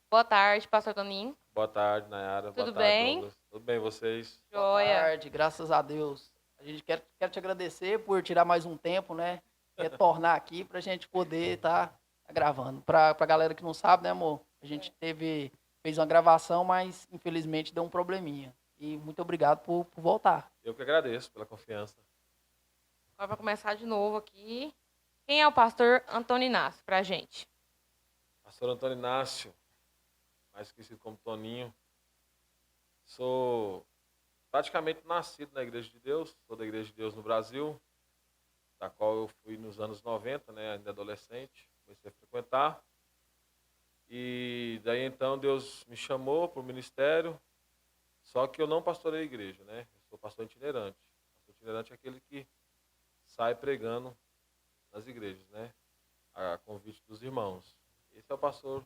Boa tarde, pastor Toninho. Boa tarde, Nayara. Boa Tudo tarde, bem? Douglas. Tudo bem, vocês? Boa Joia. tarde, graças a Deus. A gente quer te agradecer por tirar mais um tempo, né? Retornar aqui para a gente poder estar gravando. Para a galera que não sabe, né, amor? A gente fez uma gravação, mas infelizmente deu um probleminha. E muito obrigado por voltar. Eu que agradeço pela confiança. Agora para começar de novo aqui. Quem é o pastor Antônio Inácio pra gente? Pastor Antônio Inácio, mais conhecido como Toninho. Sou praticamente nascido na Igreja de Deus. Sou da Igreja de Deus no Brasil, da qual eu fui nos anos 90, né, ainda adolescente. Comecei a frequentar. E daí então Deus me chamou para o ministério. Só que eu não pastorei a igreja, né? Eu sou pastor itinerante. Pastor itinerante é aquele que sai pregando nas igrejas, né? A convite dos irmãos. Esse é o pastor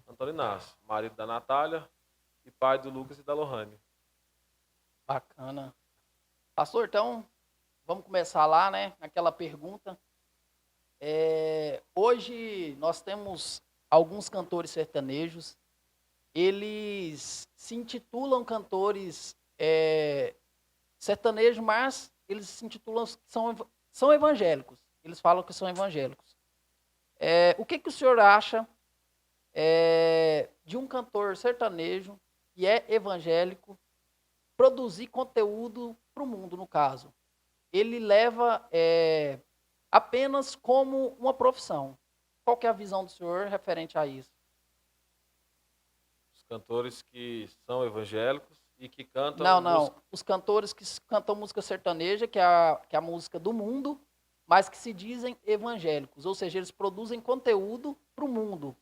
Antônio Inácio, marido da Natália e pai do Lucas e da Lohane. Bacana. Pastor, então, vamos começar lá, né? Naquela pergunta. Hoje nós temos alguns cantores sertanejos. Eles se intitulam cantores sertanejos, mas eles se intitulam que são evangélicos. Eles falam que são evangélicos. O que o senhor acha de um cantor sertanejo que é evangélico produzir conteúdo para o mundo, no caso? Ele leva apenas como uma profissão. Qual que é a visão do senhor referente a isso? Os cantores que são evangélicos e que cantam Não. música. Os cantores que cantam música sertaneja, que é a música do mundo, mas que se dizem evangélicos. Ou seja, eles produzem conteúdo para o mundo.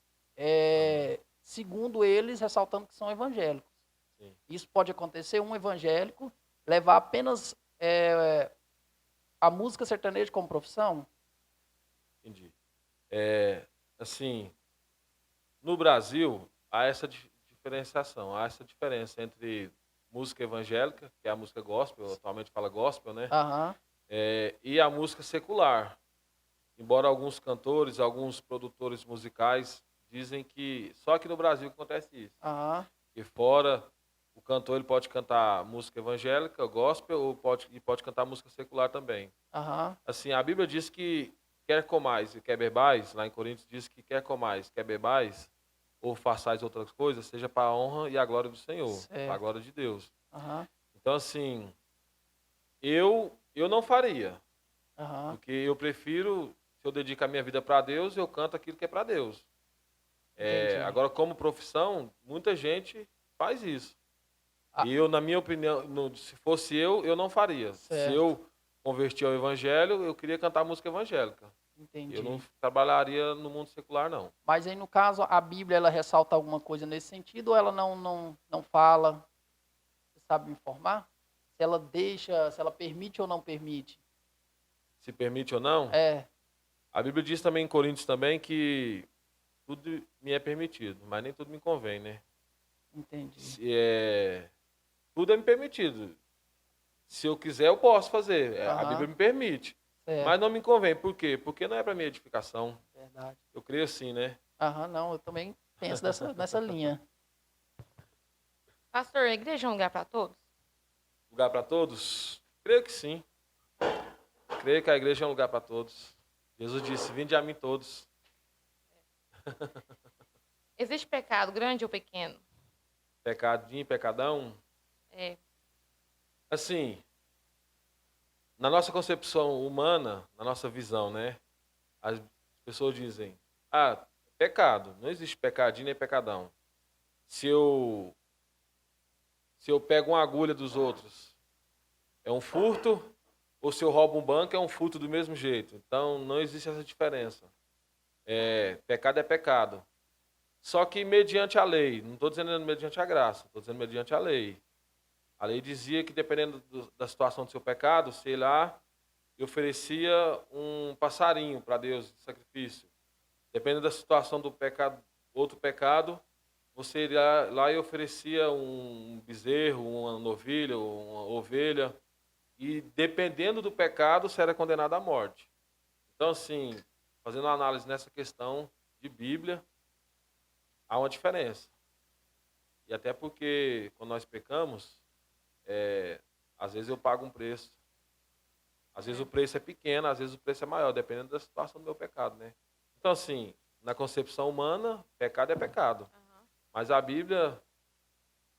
Segundo eles, ressaltando que são evangélicos. Sim. Isso pode acontecer, um evangélico levar apenas a música sertaneja como profissão? Entendi. Assim, no Brasil há essa diferenciação, há essa diferença entre música evangélica, que é a música gospel, atualmente fala gospel, né? Aham. E a música secular. Embora alguns cantores, alguns produtores musicais dizem que só aqui no Brasil que acontece isso. Aham. E fora, o cantor ele pode cantar música evangélica, gospel, ou pode cantar música secular também. Aham. Assim, a Bíblia diz que quer comais e quer bebais, lá em Coríntios diz que quer comais, quer bebais, ou façais outras coisas, seja para a honra e a glória do Senhor, para a Certo. glória de Deus. Aham. Então, assim, eu não faria, Aham. porque eu prefiro, se eu dedico a minha vida para Deus, eu canto aquilo que é para Deus. Entendi. Agora, como profissão, muita gente faz isso. Ah. E eu, na minha opinião, se fosse eu não faria. Se Certo. eu converti ao evangelho, eu queria cantar música evangélica. Entendi. Eu não trabalharia no mundo secular, não. Mas aí, no caso, a Bíblia, ela ressalta alguma coisa nesse sentido ou ela não fala? Você sabe me informar? Se ela deixa, se ela permite ou não permite? Se permite ou não, É, a Bíblia diz também em Coríntios também que tudo me é permitido, mas nem tudo me convém, né? entendi. Tudo é me permitido. Se eu quiser, eu posso fazer. A Aham. Bíblia me permite. Certo. Mas não me convém. Por quê? Porque não é para minha edificação. Verdade. Eu creio assim, né? Aham, não, eu também penso nessa linha. Pastor, a igreja é um lugar para todos? Lugar para todos? Creio que sim. Creio que a igreja é um lugar para todos. Jesus disse: vinde a mim todos. Existe pecado grande ou pequeno? Pecadinho, pecadão. É, Assim, na nossa concepção humana, na nossa visão, né? As pessoas dizem: pecado. Não existe pecadinho nem pecadão. Se eu pego uma agulha dos outros, é um furto, ou se eu roubo um banco, é um furto do mesmo jeito. Então, não existe essa diferença. Pecado é pecado. Só que mediante a lei, não estou dizendo mediante a graça, estou dizendo mediante a lei. A lei dizia que dependendo da situação do seu pecado, sei lá, eu oferecia um passarinho para Deus de sacrifício. Dependendo da situação do pecado, outro pecado, você iria lá e oferecia um bezerro, uma novilha, uma ovelha. E dependendo do pecado, você era condenado à morte. Então, assim, fazendo uma análise nessa questão de Bíblia, há uma diferença. E até porque, quando nós pecamos, às vezes eu pago um preço. Às vezes o preço é pequeno, às vezes o preço é maior, dependendo da situação do meu pecado, né? Então, assim, na concepção humana, pecado é pecado. Aham. Mas a Bíblia,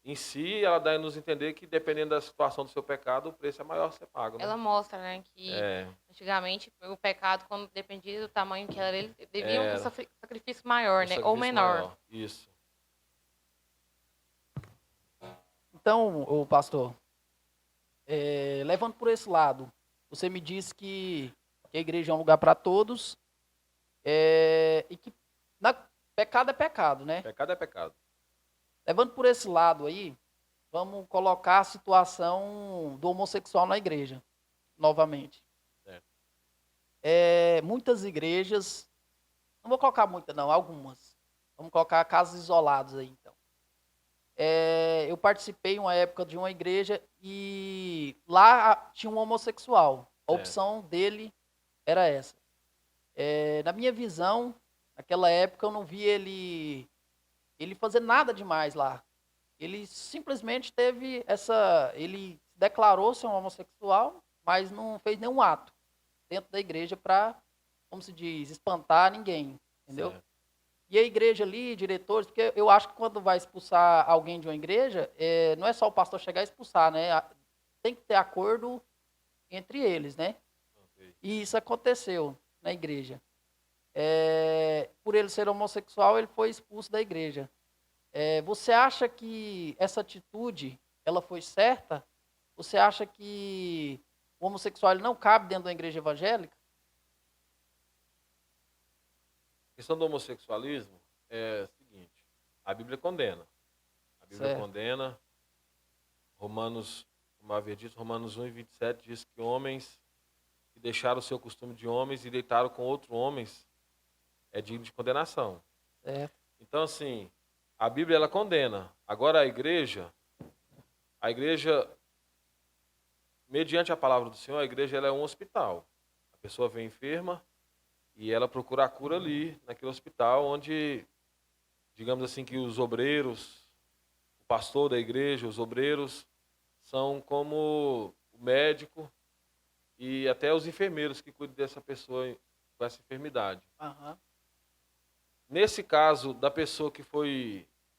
em si, ela dá a nos entender que, dependendo da situação do seu pecado, o preço é maior que você paga, né? Ela mostra, né, que É, antigamente o pecado, quando dependia do tamanho que era, ele devia um era sacrifício maior, um né, ou sacrifício menor. maior. Isso. Então, ô pastor, levando por esse lado, você me disse que a igreja é um lugar para todos, e que pecado é pecado, né? Pecado é pecado. Levando por esse lado aí, vamos colocar a situação do homossexual na igreja, novamente. Certo. Muitas igrejas, não vou colocar muitas não, algumas. Vamos colocar casos isolados aí, então. Eu participei uma época de uma igreja e lá tinha um homossexual. A Certo. opção dele era essa. Na minha visão, naquela época eu não vi ele fazer nada demais lá. Ele simplesmente teve ele declarou ser um homossexual, mas não fez nenhum ato dentro da igreja para, como se diz, espantar ninguém, entendeu? Certo. E a igreja ali, diretores, porque eu acho que quando vai expulsar alguém de uma igreja, não é só o pastor chegar e expulsar, né? Tem que ter acordo entre eles, né? Ok. E isso aconteceu na igreja. Por ele ser homossexual, ele foi expulso da igreja. Você acha que essa atitude, ela foi certa? Você acha que o homossexual ele não cabe dentro da igreja evangélica? A questão do homossexualismo é a seguinte: a Bíblia condena. A Bíblia Certo. condena. Romanos, como havia dito, Romanos 1:27 diz que homens que deixaram o seu costume de homens e deitaram com outros homens é digno de condenação. Certo. Então, assim, a Bíblia ela condena. Agora a igreja, mediante a palavra do Senhor, a igreja ela é um hospital. A pessoa vem enferma e ela procura a cura ali, naquele hospital, onde, digamos assim, que os obreiros, o pastor da igreja, os obreiros, são como o médico e até os enfermeiros que cuidam dessa pessoa com essa enfermidade. Aham. Nesse caso da pessoa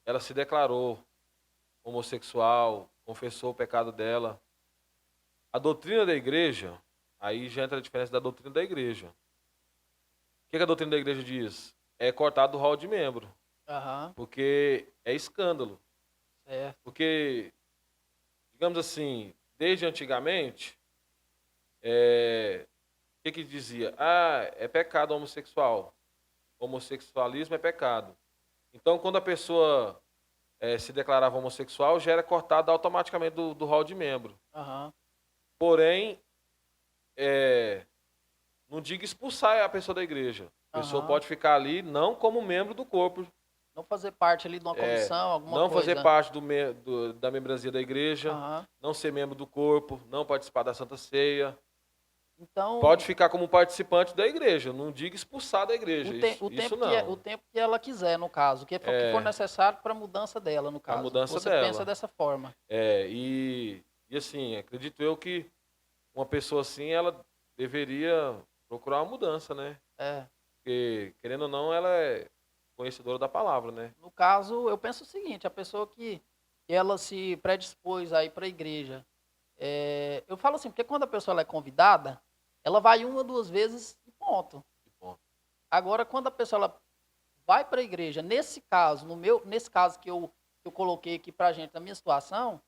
ela se declarou homossexual, confessou o pecado dela, a doutrina da igreja, aí já entra a diferença da doutrina da igreja. O que a doutrina da igreja diz? É cortar do rol de membro, Aham. porque é escândalo. Certo. Porque, digamos assim, desde antigamente, o que dizia? Ah, é pecado homossexual. Homossexualismo é pecado. Então, quando a pessoa se declarava homossexual, já era cortado automaticamente do rol de membro. Aham. Porém, não diga expulsar a pessoa da igreja. A pessoa Aham. pode ficar ali não como membro do corpo, Não fazer parte ali de uma comissão, alguma não coisa. fazer parte da membresia da igreja, Aham. não ser membro do corpo, não participar da Santa Ceia. Então, Pode ficar como participante da igreja, não diga expulsar da igreja. o Isso tempo não. o tempo que ela quiser, no caso, que for necessário para a mudança dela, no caso. mudança Você dela. pensa dessa forma. E assim, acredito eu que uma pessoa assim, ela deveria procurar uma mudança, né? É. Porque, querendo ou não, ela é conhecedora da palavra, né? No caso, eu penso o seguinte, a pessoa que ela se predispôs a ir para a igreja, eu falo assim, porque quando a pessoa ela é convidada, ela vai uma, duas vezes e ponto. Que ponto. Agora, quando a pessoa ela vai para a igreja, nesse caso, nesse caso que eu coloquei aqui para a gente, na minha situação,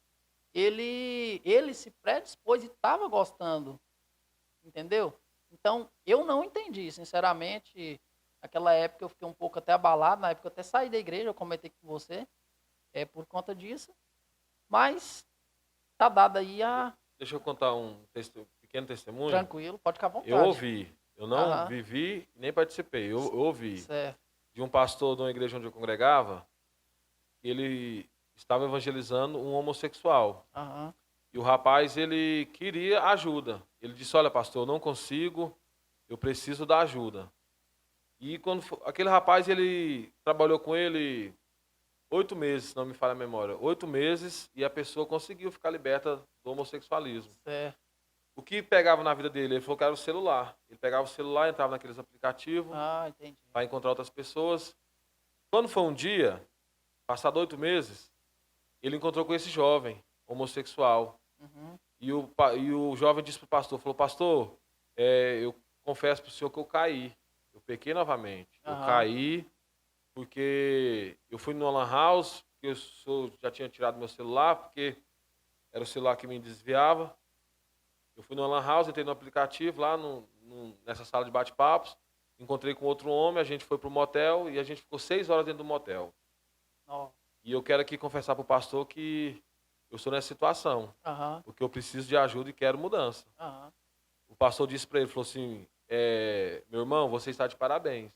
ele se predispôs e estava gostando, entendeu? Então, eu não entendi, sinceramente, naquela época eu fiquei um pouco até abalado, na época eu até saí da igreja, eu comentei com você, por conta disso, mas tá dado aí Deixa eu contar um pequeno testemunho. tranquilo, pode ficar à vontade. Eu ouvi, eu não Aham. vivi nem participei, eu ouvi Certo. de um pastor de uma igreja onde eu congregava, que ele estava evangelizando um homossexual. Aham. E o rapaz, ele queria ajuda. Ele disse, olha, pastor, eu não consigo, eu preciso da ajuda. E aquele rapaz, ele trabalhou com ele 8 meses, se não me falha a memória. 8 meses e a pessoa conseguiu ficar liberta do homossexualismo. Certo. O que pegava na vida dele? Ele falou que era o celular. Ele pegava o celular, entrava naqueles aplicativos Ah, entendi. para encontrar outras pessoas. Quando foi um dia, passado 8 meses, ele encontrou com esse jovem homossexual. Uhum. E o jovem disse para o pastor, falou, pastor, eu confesso para o senhor que eu caí. Eu pequei novamente. Eu Aham. caí porque eu fui no Lan House, que já tinha tirado meu celular, porque era o celular que me desviava. Eu fui no Lan House, entrei no aplicativo lá nessa sala de bate-papos, encontrei com outro homem, a gente foi para o motel e a gente ficou 6 horas dentro do motel. Ó. E eu quero aqui confessar para o pastor que eu estou nessa situação, Aham. porque eu preciso de ajuda e quero mudança. Aham. O pastor disse para ele, falou assim, meu irmão, você está de parabéns.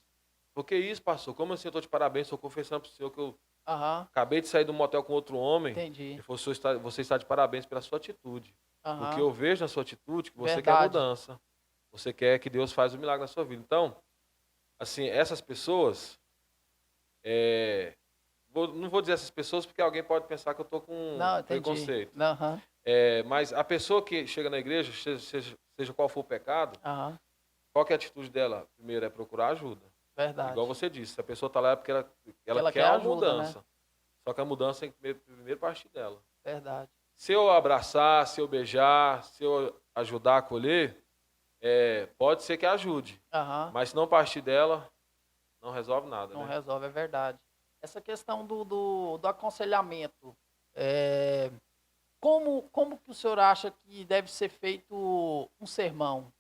Por que isso, pastor? Como assim eu estou de parabéns? Estou confessando para o senhor que eu Aham. acabei de sair do motel com outro homem. Entendi. Ele falou, você está de parabéns pela sua atitude. Aham. Porque eu vejo na sua atitude que você quer Verdade. mudança. Você quer que Deus faça um milagre na sua vida. Então, assim, essas pessoas, não vou dizer essas pessoas porque alguém pode pensar que eu estou com Não, entendi. preconceito. Aham. Mas a pessoa que chega na igreja, seja qual for o pecado, Aham. qual que é a atitude dela? Primeiro é procurar ajuda. Verdade. Igual você disse, a pessoa está lá é porque ela Ela quer quer uma ajuda, mudança. Só que a mudança tem que primeiro partir dela. Verdade. Se eu abraçar, se eu beijar, se eu ajudar a acolher, pode ser que ajude. Aham. Mas se não partir dela, não resolve nada. Não né? resolve, é verdade. Essa questão do aconselhamento, como que o senhor acha que deve ser feito um sermão?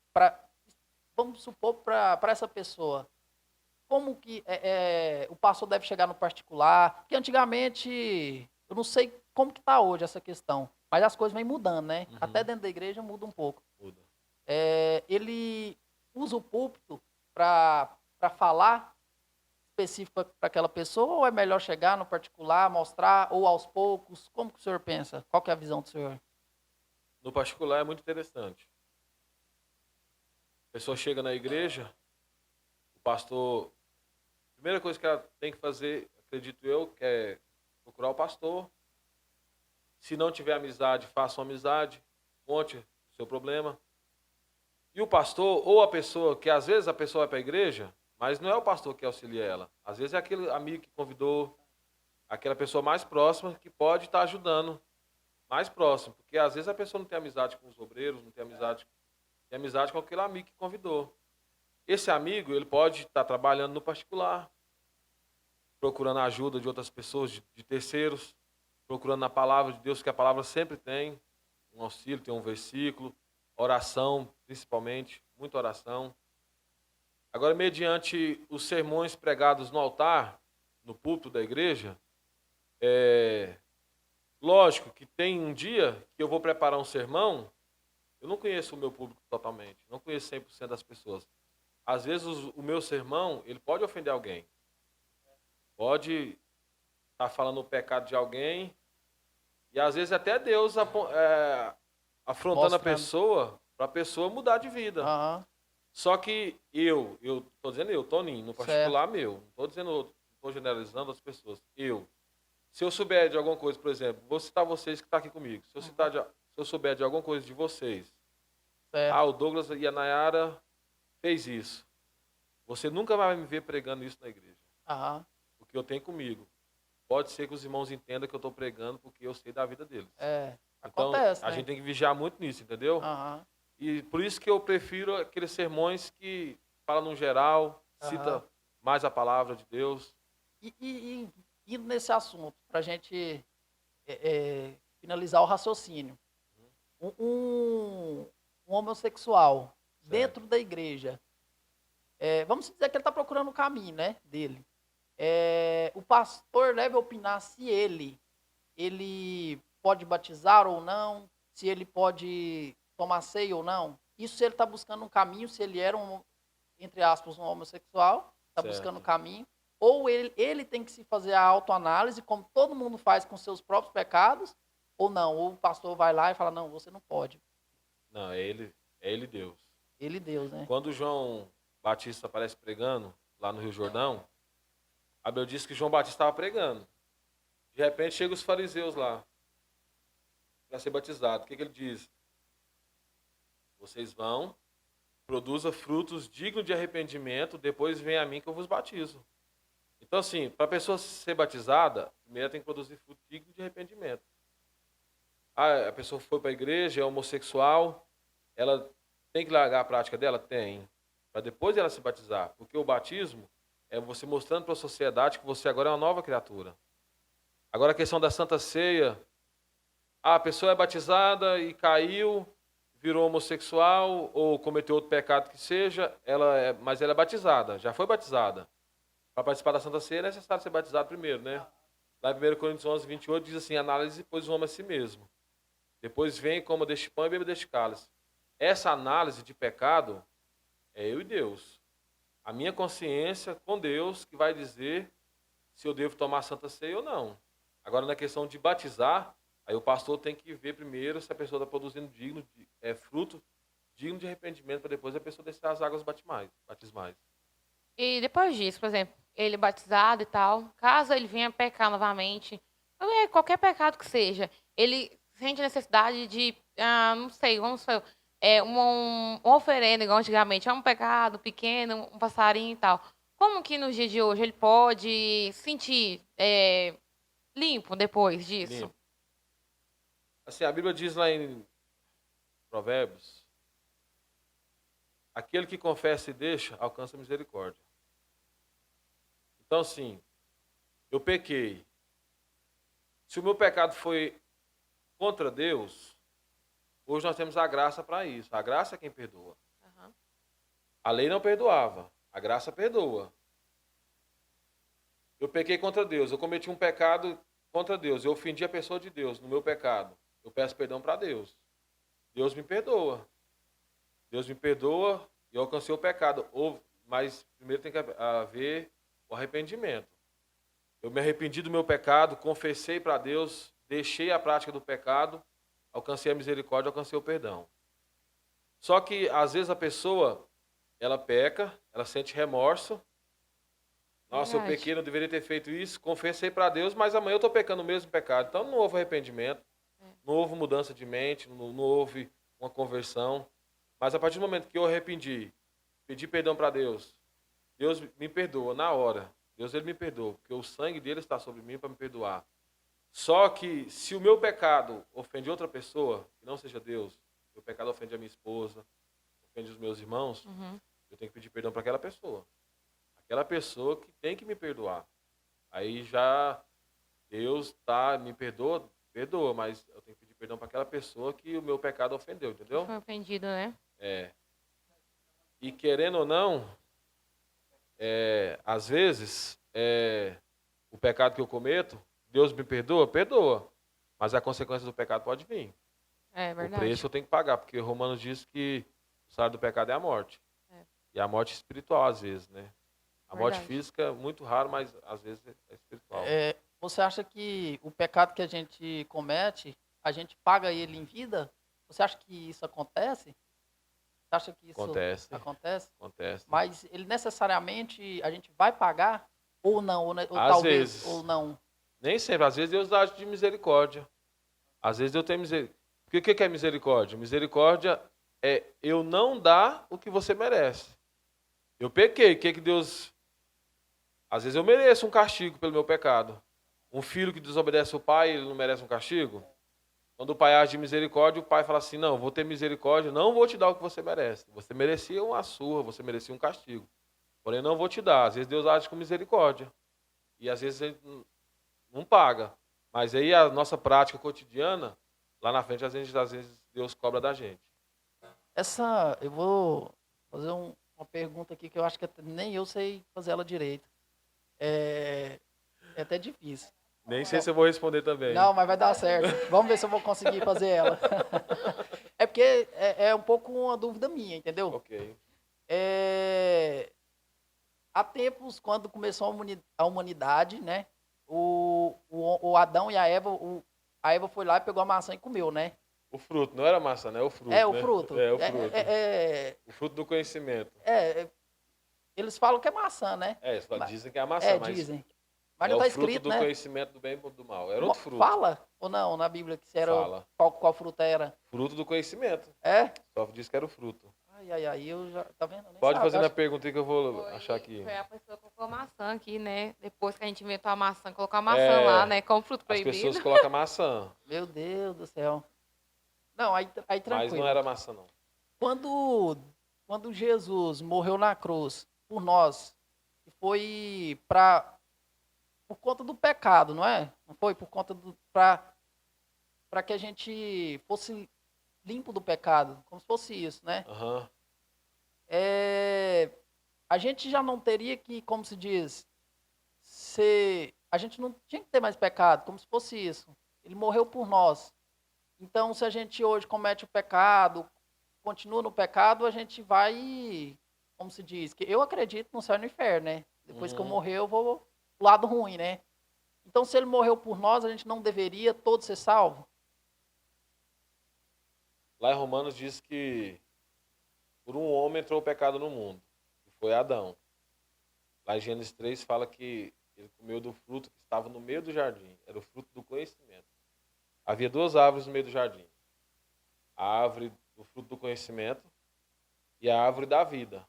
Vamos supor, para essa pessoa. Como que o pastor deve chegar no particular? Porque antigamente, eu não sei como que está hoje essa questão, mas as coisas vêm mudando, né? Uhum. Até dentro da igreja muda um pouco. Muda. Ele usa o púlpito para falar específico para aquela pessoa, ou é melhor chegar no particular, mostrar, ou aos poucos? Como que o senhor pensa? Qual que é a visão do senhor? No particular é muito interessante. A pessoa chega na igreja, o pastor, a primeira coisa que ela tem que fazer, acredito eu, que é procurar o pastor. Se não tiver amizade, faça uma amizade, conte o seu problema. E o pastor, ou a pessoa, que às vezes a pessoa vai para a igreja, mas não é o pastor que auxilia ela. Às vezes é aquele amigo que convidou, aquela pessoa mais próxima que pode estar ajudando, mais próximo. Porque às vezes a pessoa não tem amizade com os obreiros, não tem amizade com aquele amigo que convidou. Esse amigo, ele pode estar trabalhando no particular, procurando a ajuda de outras pessoas, de terceiros, procurando na palavra de Deus, que a palavra sempre tem um auxílio, tem um versículo, oração, principalmente, muita oração. Agora, mediante os sermões pregados no altar, no púlpito da igreja, lógico que tem um dia que eu vou preparar um sermão, eu não conheço o meu público totalmente, não conheço 100% das pessoas. Às vezes o meu sermão, ele pode ofender alguém. Pode estar falando o pecado de alguém, e às vezes até Deus afrontando Mostrando. a pessoa, para a pessoa mudar de vida. Aham. Só que eu estou dizendo eu, Toninho, no particular meu, não estou dizendo outro, não estou generalizando as pessoas. Se eu souber de alguma coisa, por exemplo, vou citar vocês que estão aqui comigo, se eu souber de alguma coisa de vocês, Certo. o Douglas e a Nayara fez isso, você nunca vai me ver pregando isso na igreja, Aham. porque eu tenho comigo. Pode ser que os irmãos entendam que eu estou pregando porque eu sei da vida deles. Então, Acontece, a né? gente tem que vigiar muito nisso, entendeu? Aham. E por isso que eu prefiro aqueles sermões que falam no geral, cita mais a palavra de Deus. E indo nesse assunto, para a gente finalizar o raciocínio. Um homossexual dentro da igreja, vamos dizer que ele está procurando o caminho, né, dele. O pastor deve opinar se ele pode batizar ou não, se ele pode tomar ceia ou não. Isso se ele está buscando um caminho, se ele era entre aspas, um homossexual, está Certo. buscando um caminho, ou ele tem que se fazer a autoanálise, como todo mundo faz com seus próprios pecados, ou não, ou o pastor vai lá e fala, não, você não pode. Não, é ele Deus. Ele Deus, né? Quando João Batista aparece pregando lá no Rio Jordão, a Bíblia diz que João Batista estava pregando. De repente chegam os fariseus lá para ser batizado. O que ele diz? Vocês vão, produza frutos dignos de arrependimento, depois vem a mim que eu vos batizo. Então, assim, para a pessoa ser batizada, primeiro ela tem que produzir fruto digno de arrependimento. Ah, a pessoa foi para a igreja, é homossexual, ela tem que largar a prática dela? Tem. Para depois ela se batizar. Porque o batismo é você mostrando para a sociedade que você agora é uma nova criatura. Agora a questão da Santa Ceia, a pessoa é batizada e caiu, virou homossexual ou cometeu outro pecado que seja, mas ela é batizada, já foi batizada. Para participar da Santa Ceia é necessário ser batizado primeiro, né? Lá em 1 Coríntios 11, 28 diz assim, análise, pois o homem a si mesmo. Depois vem, coma deste pão e beba deste cálice. Essa análise de pecado é eu e Deus. A minha consciência com Deus que vai dizer se eu devo tomar a Santa Ceia ou não. Agora, na questão de batizar, aí o pastor tem que ver primeiro se a pessoa está produzindo fruto digno de arrependimento, para depois a pessoa descer as águas batismais. E depois disso, por exemplo, ele batizado e tal, caso ele venha pecar novamente, qualquer pecado que seja, ele sente necessidade de, não sei, vamos supor, uma oferenda, igual antigamente, é um pecado pequeno, um passarinho e tal. Como que nos dias de hoje ele pode sentir limpo depois disso? Limpo. Assim, a Bíblia diz lá em Provérbios, aquele que confessa e deixa, alcança a misericórdia. Então, assim, eu pequei. Se o meu pecado foi contra Deus, hoje nós temos a graça para isso. A graça é quem perdoa. Uhum. A lei não perdoava, a graça perdoa. Eu pequei contra Deus, eu cometi um pecado contra Deus, eu ofendi a pessoa de Deus no meu pecado. Eu peço perdão para Deus. Deus me perdoa. Deus me perdoa e eu alcancei o pecado. Mas primeiro tem que haver o arrependimento. Eu me arrependi do meu pecado, confessei para Deus, deixei a prática do pecado, alcancei a misericórdia, alcancei o perdão. Só que, às vezes, a pessoa, ela peca, ela sente remorso. Nossa, eu pequei, não deveria ter feito isso, confessei para Deus, mas amanhã eu estou pecando o mesmo pecado. Então, não houve arrependimento, não houve mudança de mente, não houve uma conversão. Mas a partir do momento que eu arrependi, pedi perdão para Deus, Deus me perdoa na hora. Deus ele me perdoa, porque o sangue dele está sobre mim para me perdoar. Só que se o meu pecado ofende outra pessoa, que não seja Deus, meu pecado ofende a minha esposa, ofende os meus irmãos, eu tenho que pedir perdão para aquela pessoa. Aquela pessoa que tem que me perdoar. Aí já Deus me perdoa, mas eu tenho que pedir perdão para aquela pessoa que o meu pecado ofendeu, entendeu? Foi ofendido, né? E querendo ou não, às vezes, o pecado que eu cometo, Deus me perdoa? Perdoa. Mas a consequência do pecado pode vir. É verdade. O preço eu tenho que pagar, porque Romanos diz que o salário do pecado é a morte. E a morte espiritual, às vezes, né? A morte física é muito raro, mas às vezes é espiritual. Você acha que o pecado que a gente comete, a gente paga ele em vida? Você acha que isso acontece? Você acha que isso acontece? Acontece. Mas ele necessariamente a gente vai pagar ou não? Ou Às talvez vezes. ou não? Nem sempre. Às vezes Deus dá de misericórdia. Às vezes Deus tem misericórdia. Porque o que é misericórdia? Misericórdia é eu não dar o que você merece. Eu pequei. O que Deus... Às vezes eu mereço um castigo pelo meu pecado. Um filho que desobedece o pai, ele não merece um castigo? Quando o pai age de misericórdia, o pai fala assim, não, vou ter misericórdia, não vou te dar o que você merece. Você merecia uma surra, você merecia um castigo. Porém, não vou te dar. Às vezes Deus age com misericórdia. E às vezes ele não paga. Mas aí a nossa prática cotidiana, lá na frente, às vezes Deus cobra da gente. Eu vou fazer uma pergunta aqui que eu acho que nem eu sei fazer ela direito. É até difícil. Nem sei se eu vou responder também. Não, mas vai dar certo. Vamos ver se eu vou conseguir fazer ela. É porque é um pouco uma dúvida minha, entendeu? Ok. Há tempos, quando começou a humanidade, né? O Adão e a Eva foi lá e pegou a maçã e comeu, né? O fruto, não era maçã, né? O fruto. O né? fruto. O fruto. O fruto do conhecimento. Eles falam que é maçã, né? Eles dizem que é a maçã, mas dizem. Mas É não o está fruto escrito, do né? conhecimento do bem e do mal. Era outro fruto. Fala ou não na Bíblia que se era Fala. qual fruta era? Fruto do conhecimento. É? Só diz que era o fruto. Ai, eu já. Tá vendo? Eu nem Pode sabia. fazer a pergunta aí que eu vou Foi, achar aqui. foi a pessoa que colocou a maçã aqui, né? Depois que a gente inventou a maçã, colocou a maçã lá, né? Como fruto As proibido. pessoas colocam maçã, Meu Deus do céu. Não, aí mas tranquilo. não era maçã, não. Quando Jesus morreu na cruz por nós, foi por conta do pecado, não é? Não foi por conta para que a gente fosse limpo do pecado, como se fosse isso, né? Aham. A gente já não teria que, como se diz, a gente não tinha que ter mais pecado, como se fosse isso. Ele morreu por nós. Então, se a gente hoje comete o pecado, continua no pecado, a gente vai, como se diz, que eu acredito no céu e no inferno, né? Depois que eu morrer, eu vou pro lado ruim, né? Então, se ele morreu por nós, a gente não deveria todos ser salvos? Lá em Romanos diz que por um homem entrou o pecado no mundo, que foi Adão. Lá em Gênesis 3 fala que ele comeu do fruto que estava no meio do jardim. Era o fruto do conhecimento. Havia duas árvores no meio do jardim. A árvore do fruto do conhecimento e a árvore da vida.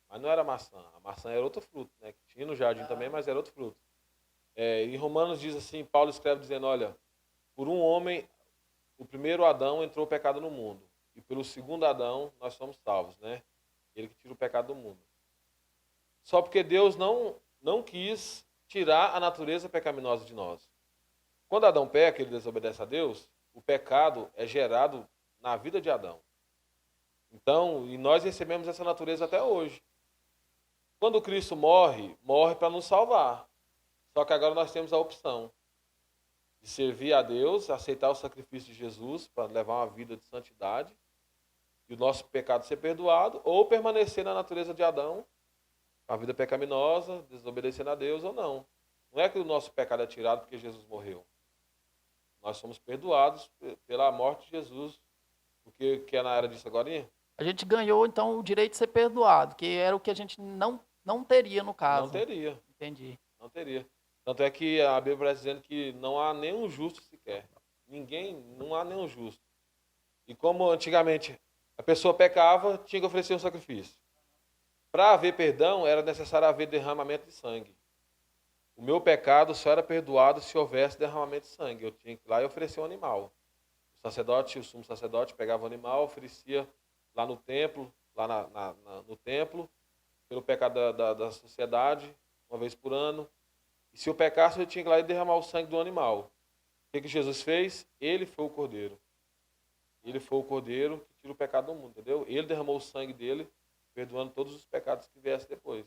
Mas não era maçã. A maçã era outro fruto, né? Que tinha no jardim também, mas era outro fruto. Em Romanos diz assim, Paulo escreve dizendo, olha, por um homem, o primeiro Adão entrou o pecado no mundo. E pelo segundo Adão, nós somos salvos, né? Ele que tira o pecado do mundo. Só porque Deus não quis tirar a natureza pecaminosa de nós. Quando Adão peca, ele desobedece a Deus, o pecado é gerado na vida de Adão. Então, e nós recebemos essa natureza até hoje. Quando Cristo morre para nos salvar. Só que agora nós temos a opção de servir a Deus, aceitar o sacrifício de Jesus para levar uma vida de santidade e o nosso pecado ser perdoado, ou permanecer na natureza de Adão, a vida pecaminosa, desobedecendo a Deus ou não. Não é que o nosso pecado é tirado porque Jesus morreu. Nós somos perdoados pela morte de Jesus. O que é na era disso agora? A gente ganhou, então, o direito de ser perdoado, que era o que a gente não teria no caso. Não teria. Entendi. Não teria. Tanto é que a Bíblia está dizendo que não há nenhum justo sequer. Não há nenhum justo. E como antigamente a pessoa pecava, tinha que oferecer um sacrifício. Para haver perdão, era necessário haver derramamento de sangue. O meu pecado só era perdoado se houvesse derramamento de sangue. Eu tinha que ir lá e oferecer um animal. O sumo sacerdote, pegava o animal, oferecia lá no templo, no templo, pelo pecado da sociedade, uma vez por ano. E se eu pecasse, eu tinha que ir lá e derramar o sangue do animal. O que Jesus fez? Ele foi o cordeiro. Ele foi o cordeiro que tira o pecado do mundo, entendeu? Ele derramou o sangue dele, perdoando todos os pecados que viessem depois.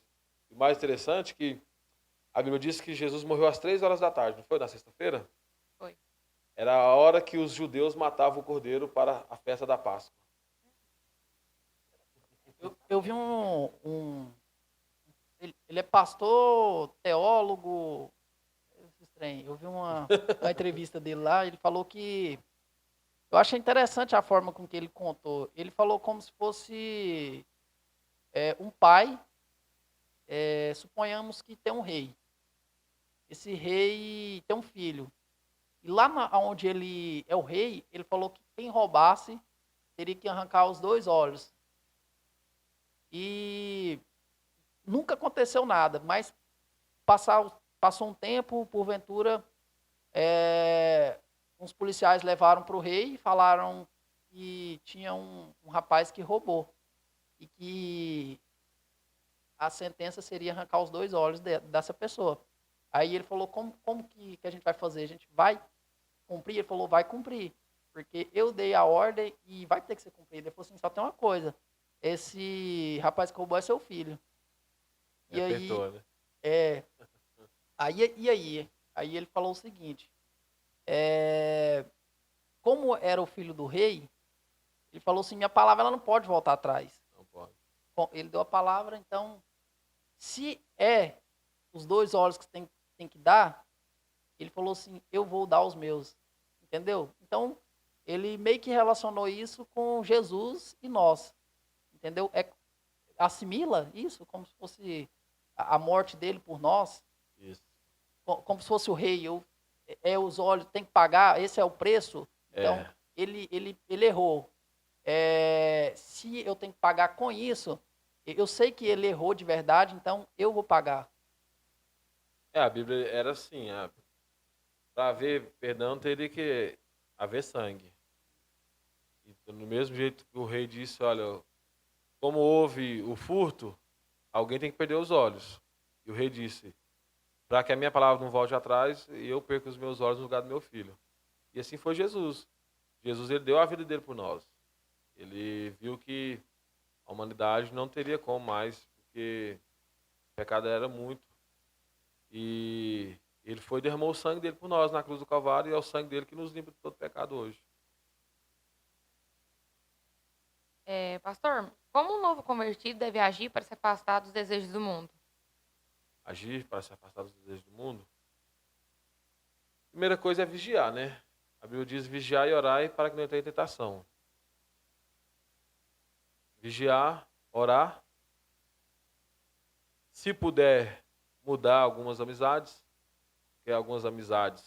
E o mais interessante é que a Bíblia diz que Jesus morreu às 3 horas da tarde, não foi? Na sexta-feira? Foi. Era a hora que os judeus matavam o cordeiro para a festa da Páscoa. Eu vi ele é pastor, teólogo, esses trem. Eu vi uma entrevista dele lá, ele falou que... Eu achei interessante a forma com que ele contou. Ele falou como se fosse um pai, suponhamos que tem um rei. Esse rei tem um filho. E lá onde ele é o rei, ele falou que quem roubasse teria que arrancar os 2 olhos. E nunca aconteceu nada, mas passou um tempo, porventura, uns policiais levaram para o rei e falaram que tinha um rapaz que roubou. E que a sentença seria arrancar os 2 olhos dessa pessoa. Aí ele falou, como que a gente vai fazer? A gente vai cumprir? Ele falou, vai cumprir. Porque eu dei a ordem e vai ter que ser cumprido. Ele falou assim, só tem uma coisa. Esse rapaz que roubou é seu filho. E aí, né? Aí ele falou o seguinte, como era o filho do rei, ele falou assim, minha palavra ela não pode voltar atrás. Não pode. Bom, ele deu a palavra, então, se os 2 olhos que tem que dar, ele falou assim, eu vou dar os meus. Entendeu? Então, ele meio que relacionou isso com Jesus e nós. Entendeu? Assimila isso como se fosse a morte dele por nós. Isso. como se fosse o rei, os olhos, tem que pagar, esse é o preço. Então, É. ele errou. Se eu tenho que pagar com isso, eu sei que ele errou de verdade, então eu vou pagar. A Bíblia era assim, para haver perdão teria que haver sangue. E do mesmo jeito que o rei disse, olha, como houve o furto, alguém tem que perder os olhos. E o rei disse, para que a minha palavra não volte atrás, eu perco os meus olhos no lugar do meu filho. E assim foi Jesus. Jesus, ele deu a vida dele por nós. Ele viu que a humanidade não teria como mais, porque o pecado era muito. E ele foi e derramou o sangue dele por nós na cruz do Calvário, e é o sangue dele que nos limpa de todo pecado hoje. Pastor, como um novo convertido deve agir para se afastar dos desejos do mundo? Agir para se afastar dos desejos do mundo? Primeira coisa é vigiar, né? A Bíblia diz vigiar e orar para que não entre em tentação. Vigiar, orar. Se puder mudar algumas amizades, porque algumas amizades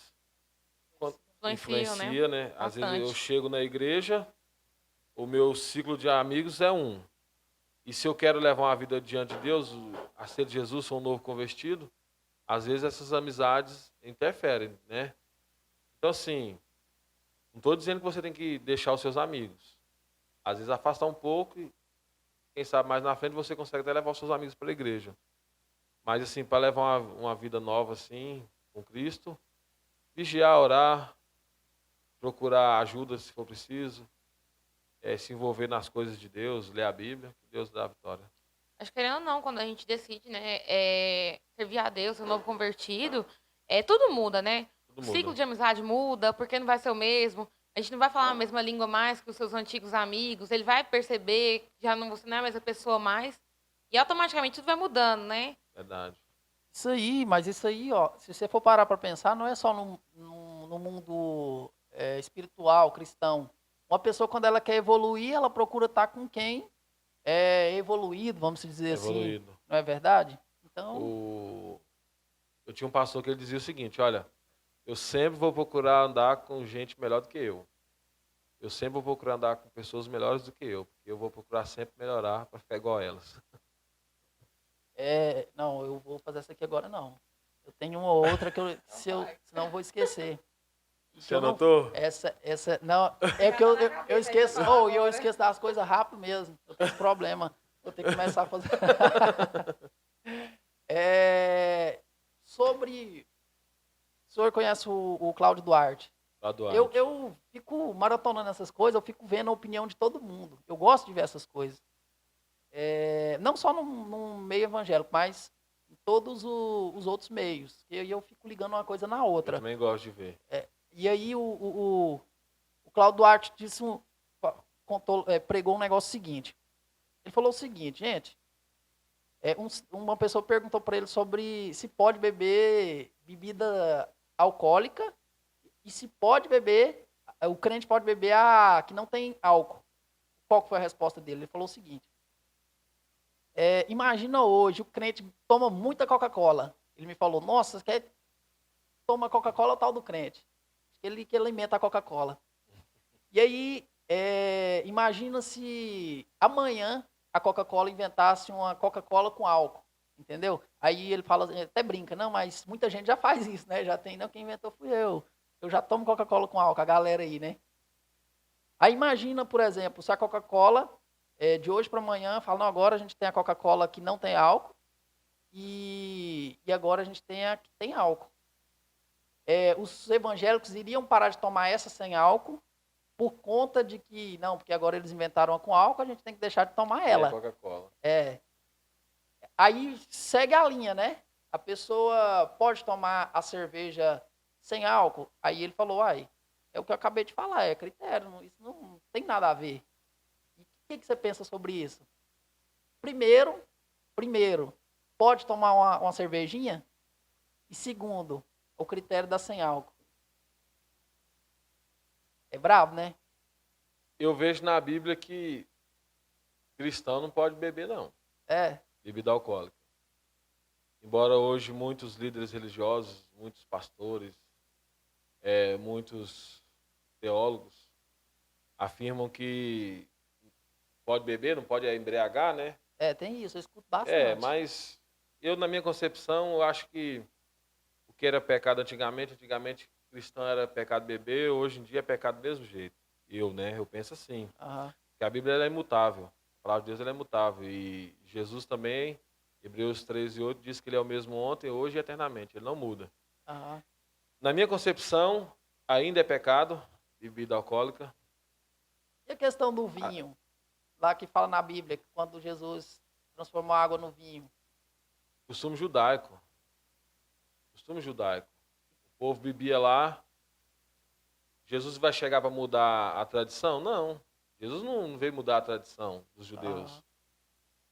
Influenciam, influencia, né? Às vezes eu Bastante. chego na igreja, o meu ciclo de amigos é um. E se eu quero levar uma vida diante de Deus, a ser de Jesus, sou um novo convertido, às vezes essas amizades interferem, né? Então, assim, não estou dizendo que você tem que deixar os seus amigos. Às vezes afastar um pouco e, quem sabe, mais na frente você consegue até levar os seus amigos para a igreja. Mas, assim, para levar uma vida nova, assim, com Cristo, vigiar, orar, procurar ajuda se for preciso, se envolver nas coisas de Deus, ler a Bíblia, que Deus dá a vitória. Acho que querendo ou não, quando a gente decide, né, servir a Deus, ser um novo convertido, tudo muda, né? Tudo O ciclo muda. de amizade muda, porque não vai ser o mesmo. A gente não vai falar a mesma língua mais que os seus antigos amigos. Ele vai perceber que já não, você não é a mesma pessoa mais. E automaticamente tudo vai mudando, né? Verdade. Mas isso aí, ó, se você for parar para pensar, não é só no mundo espiritual, cristão. Uma pessoa, quando ela quer evoluir, ela procura estar com quem é evoluído, vamos dizer assim, Evoluído. não é verdade? Então, Eu tinha um pastor que ele dizia o seguinte, olha, eu sempre vou procurar andar com gente melhor do que eu. Eu sempre vou procurar andar com pessoas melhores do que eu, porque eu vou procurar sempre melhorar para ficar igual a elas. não, eu vou fazer essa aqui agora, não. Eu tenho uma ou outra que senão eu vou esquecer. Você anotou? Não, é que eu esqueço, e eu esqueço das coisas rápido mesmo. Eu tenho esse problema. Vou ter que começar a fazer. Sobre. O senhor conhece o Cláudio Duarte? Lá do Arte. Eu fico maratonando essas coisas, eu fico vendo a opinião de todo mundo. Eu gosto de ver essas coisas. Não só no meio evangélico, mas em todos os outros meios. E aí eu fico ligando uma coisa na Eu outra. também gosto de ver. E aí o Cláudio Duarte disse pregou um negócio seguinte. Ele falou o seguinte, gente. Uma pessoa perguntou para ele sobre se pode beber bebida alcoólica e se pode beber, o crente pode beber a que não tem álcool. Qual foi a resposta dele? Ele falou o seguinte. Imagina hoje, o crente toma muita Coca-Cola. Ele me falou, nossa, toma Coca-Cola, é o tal do crente. Ele que alimenta a Coca-Cola. E aí, imagina se amanhã a Coca-Cola inventasse uma Coca-Cola com álcool, entendeu? Aí ele fala, até brinca, não, mas muita gente já faz isso, né? Já tem, não, quem inventou fui eu. Eu já tomo Coca-Cola com álcool, a galera aí, né? Aí imagina, por exemplo, se a Coca-Cola, de hoje para amanhã, fala, não, agora a gente tem a Coca-Cola que não tem álcool e agora a gente tem a que tem álcool. Os evangélicos iriam parar de tomar essa sem álcool por conta de que, não, porque agora eles inventaram a com álcool, a gente tem que deixar de tomar ela. Coca-Cola. Aí segue a linha, né? A pessoa pode tomar a cerveja sem álcool? Aí ele falou, é o que eu acabei de falar, é critério, isso não tem nada a ver. E o que você pensa sobre isso? Primeiro, pode tomar uma cervejinha? E segundo, o critério da sem álcool. É brabo, né? Eu vejo na Bíblia que cristão não pode beber, não. Bebida alcoólica. Embora hoje muitos líderes religiosos, muitos pastores, muitos teólogos afirmam que pode beber, não pode embriagar, né? Tem isso, eu escuto bastante. Mas eu, na minha concepção, eu acho que o que era pecado antigamente cristão era pecado beber, hoje em dia é pecado do mesmo jeito. Eu penso assim. Aham, Que a Bíblia ela é imutável. A palavra de Deus ela é imutável. E Jesus também, Hebreus 13:8, diz que ele é o mesmo ontem, hoje e eternamente. Ele não muda. aham. Na minha concepção, ainda é pecado, bebida alcoólica. E a questão do vinho? Lá que fala na Bíblia, que quando Jesus transformou a água no vinho. Costume judaico. Costume judaico. O povo bebia lá. Jesus vai chegar para mudar a tradição? Não. Jesus não veio mudar a tradição dos judeus. Aham,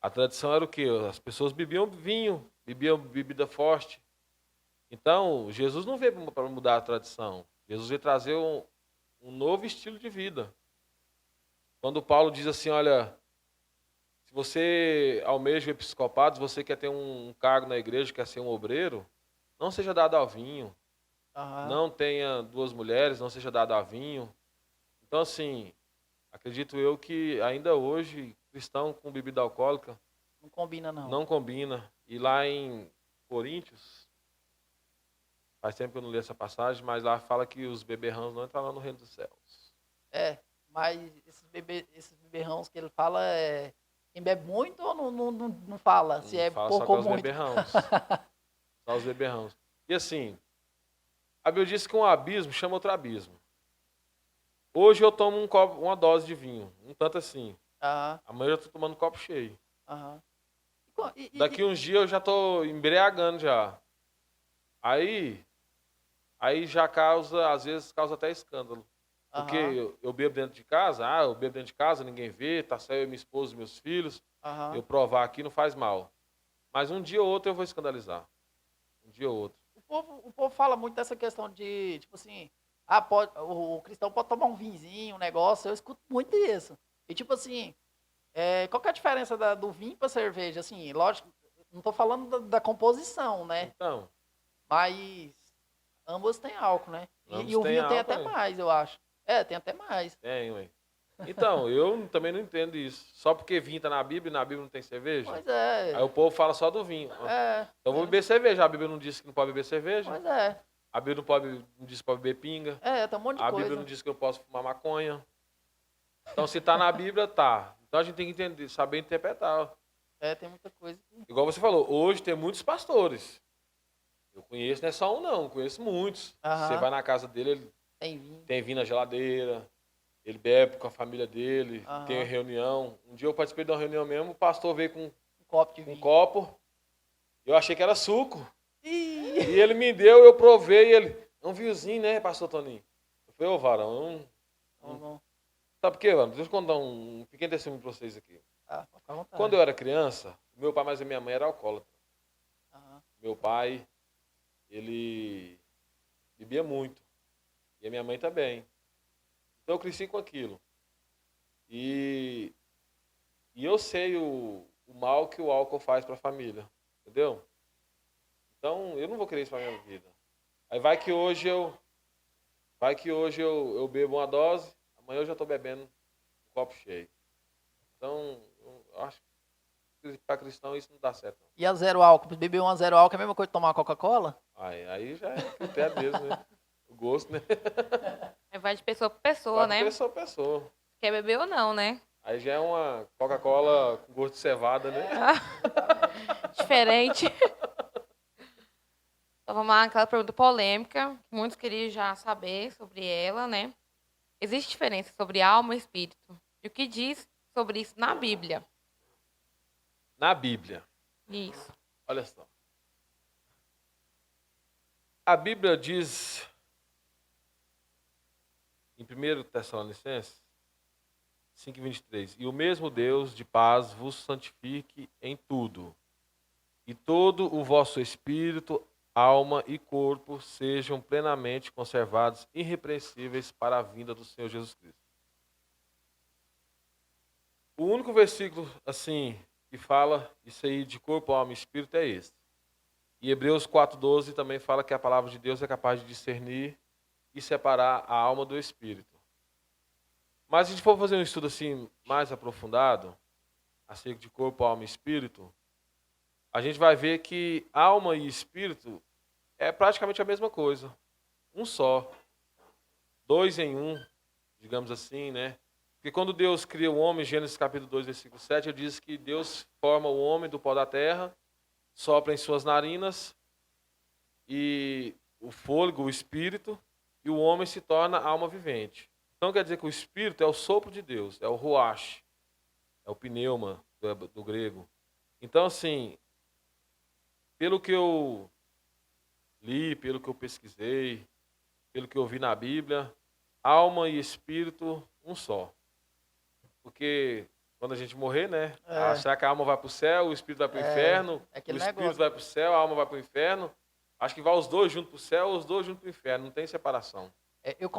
A tradição era o quê? As pessoas bebiam vinho, bebiam bebida forte. Então, Jesus não veio para mudar a tradição. Jesus veio trazer um novo estilo de vida. Quando Paulo diz assim, olha, se você almeja o episcopado, se você quer ter um cargo na igreja, quer ser um obreiro, não seja dado ao vinho. aham. Não tenha duas mulheres, não seja dado a vinho. Então, assim, acredito eu que ainda hoje, cristão com bebida alcoólica Não combina, não. não combina. E lá em Coríntios, faz tempo que eu não li essa passagem, mas lá fala que os beberrãos não entrarão no reino dos céus. Mas esses beberrãos que ele fala quem bebe muito ou não fala? Se é Fala só pouco com ou os muito? beberrãos. Só os beberrãos. E assim, a Bíblia diz que um abismo chama outro abismo. Hoje eu tomo uma dose de vinho, um tanto assim. Aham, Amanhã eu estou tomando um copo cheio. aham. Daqui uns dias eu já estou embriagando já. Aí já causa, às vezes causa até escândalo. Porque Aham, eu bebo dentro de casa, eu bebo dentro de casa, ninguém vê, tá só eu, minha esposa e meus filhos. aham. Eu provar aqui não faz mal. Mas um dia ou outro eu vou escandalizar. Um dia ou outro. O povo fala muito dessa questão de, tipo assim, o cristão pode tomar um vinhozinho, um negócio, eu escuto muito isso. E tipo assim, qual que é a diferença do vinho para cerveja? Assim, lógico, não tô falando da composição, né? Então, Mas ambos têm álcool, né? E ambos o têm vinho tem álcool, até né? mais, eu acho. Tem até mais. Tem, ué. Então, eu também não entendo isso. Só porque vinho tá na Bíblia e na Bíblia não tem cerveja? Pois Aí o povo fala só do vinho. é, Então eu vou beber cerveja. A Bíblia não disse que não pode beber cerveja. pois é. A Bíblia não disse que pode beber pinga. Tem um monte de A Bíblia coisa. não diz que eu posso fumar maconha. Então, se tá na Bíblia, tá. Então a gente tem que entender, saber interpretar. Tem muita coisa que... Igual você falou, hoje tem muitos pastores. Eu conheço, não é só um não, eu conheço muitos. Você Aham, vai na casa dele, ele tem vinho. tem vinho na geladeira, ele bebe com a família dele, Aham. tem reunião. Um dia eu participei de uma reunião mesmo, o pastor veio com Um copo de um vinho. copo, eu achei que era suco. Ih! E ele me deu, eu provei, ele, é um vinhozinho, né, pastor Toninho? Eu falei, ô varão, Não. sabe por quê, mano? Deixa eu contar um pequeno testemunho pra vocês aqui. Pode ficar à vontade. Quando eu era criança, meu pai mais a minha mãe era alcoólatra. Aham. Meu pai, ele bebia muito. E a minha mãe também. Então eu cresci com aquilo. E eu sei o mal que o álcool faz para a família. Entendeu? Então eu não vou querer isso para minha vida. Aí vai que hoje eu bebo uma dose, amanhã eu já estou bebendo um copo cheio. Então, eu acho que para cristão isso não dá certo. Não. E a zero álcool? Beber uma zero álcool é a mesma coisa que tomar uma Coca-Cola? Aí já é critério mesmo, né? O gosto, né? Aí vai de pessoa pra pessoa, Vai de né? pessoa a pessoa. Quer beber ou não, né? Aí já é uma Coca-Cola com gosto de cevada, né? Diferente. Então vamos lá, aquela pergunta polêmica, que muitos queriam já saber sobre ela, né? Existe diferença sobre alma e espírito? E o que diz sobre isso na Bíblia? Na Bíblia, Isso. olha só. A Bíblia diz, em 1 Tessalonicenses 5:23, e o mesmo Deus de paz vos santifique em tudo, e todo o vosso espírito, alma e corpo sejam plenamente conservados, irrepreensíveis para a vinda do Senhor Jesus Cristo. O único versículo, assim, que fala isso aí de corpo, alma e espírito é esse. E Hebreus 4:12 também fala que a palavra de Deus é capaz de discernir e separar a alma do espírito. Mas se a gente for fazer um estudo assim mais aprofundado, acerca de corpo, alma e espírito, a gente vai ver que alma e espírito é praticamente a mesma coisa. Um só. Dois em um, digamos assim, né? Porque quando Deus cria o homem, Gênesis capítulo 2, versículo 7, ele diz que Deus forma o homem do pó da terra, sopra em suas narinas, e o fôlego, o espírito, e o homem se torna alma vivente. Então quer dizer que o espírito é o sopro de Deus, é o ruach, é o pneuma do grego. Então, assim, pelo que eu li, pelo que eu pesquisei, pelo que eu vi na Bíblia, alma e espírito, um só. Porque quando a gente morrer, né? Achar que a alma vai para o céu, o espírito vai para o inferno, o espírito negócio. vai para o céu, a alma vai para o inferno. Acho que vai os dois juntos para o céu, os dois juntos para o inferno. Não tem separação. Eu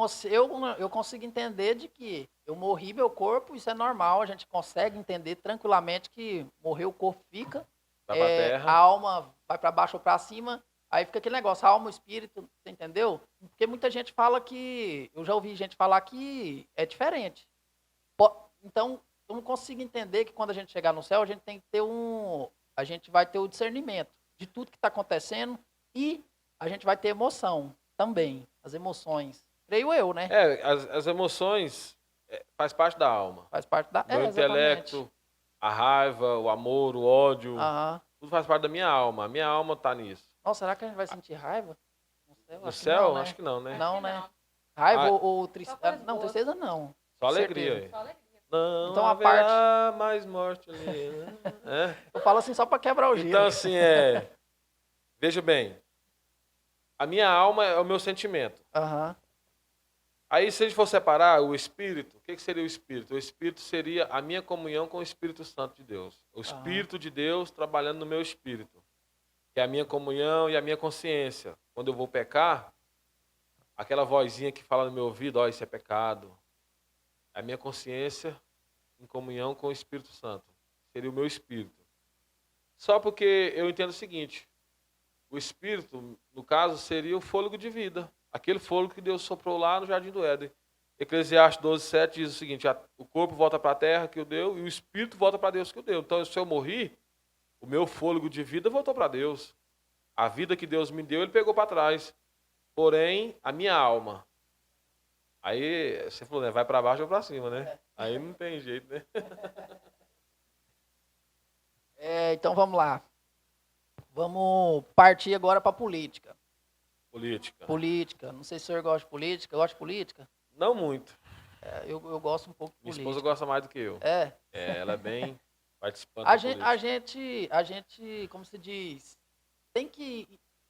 consigo entender de que eu morri meu corpo, isso é normal, a gente consegue entender tranquilamente que morreu o corpo fica, Vai para a terra. a alma vai para baixo ou para cima, aí fica aquele negócio, a alma, o espírito, você entendeu? Porque muita gente fala que, eu já ouvi gente falar que é diferente. Então, eu não consigo entender que quando a gente chegar no céu, a gente tem que ter a gente vai ter o discernimento de tudo que está acontecendo e a gente vai ter emoção também, as emoções. Creio eu, né? As emoções faz parte da alma. Faz parte da... O intelecto, a raiva, o amor, o ódio, tudo faz parte da minha alma. A minha alma está nisso. Nossa, será que a gente vai sentir raiva? No céu? Acho que não, né? Não, né? Raiva ou tristeza? Não, tristeza não. Só alegria aí. Só alegria. Não Então, a haverá mais morte ali. Né? Eu falo assim só para quebrar o gelo. Então, assim, veja bem. A minha alma é o meu sentimento. Aí, se a gente for separar o espírito, o que seria o espírito? O espírito seria a minha comunhão com o Espírito Santo de Deus. O Espírito de Deus trabalhando no meu espírito. Que é a minha comunhão e a minha consciência. Quando eu vou pecar, aquela vozinha que fala no meu ouvido, ó, isso é pecado. A minha consciência em comunhão com o Espírito Santo. Seria o meu espírito. Só porque eu entendo o seguinte. O espírito, no caso, seria o fôlego de vida. Aquele fôlego que Deus soprou lá no Jardim do Éden. Eclesiastes 12:7 diz o seguinte, o corpo volta para a terra que o deu e o espírito volta para Deus que o deu. Então, se eu morri, o meu fôlego de vida voltou para Deus. A vida que Deus me deu, Ele pegou para trás. Porém, a minha alma... Aí, você falou, né? Vai para baixo ou para cima, né? Aí não tem jeito, né? Então, vamos lá. Vamos partir agora para política. Política. Não sei se o senhor gosta de política. Gosta de política? Não muito. Eu gosto um pouco de política. Minha esposa gosta mais do que eu. Ela é bem participante da política. A gente, como se diz,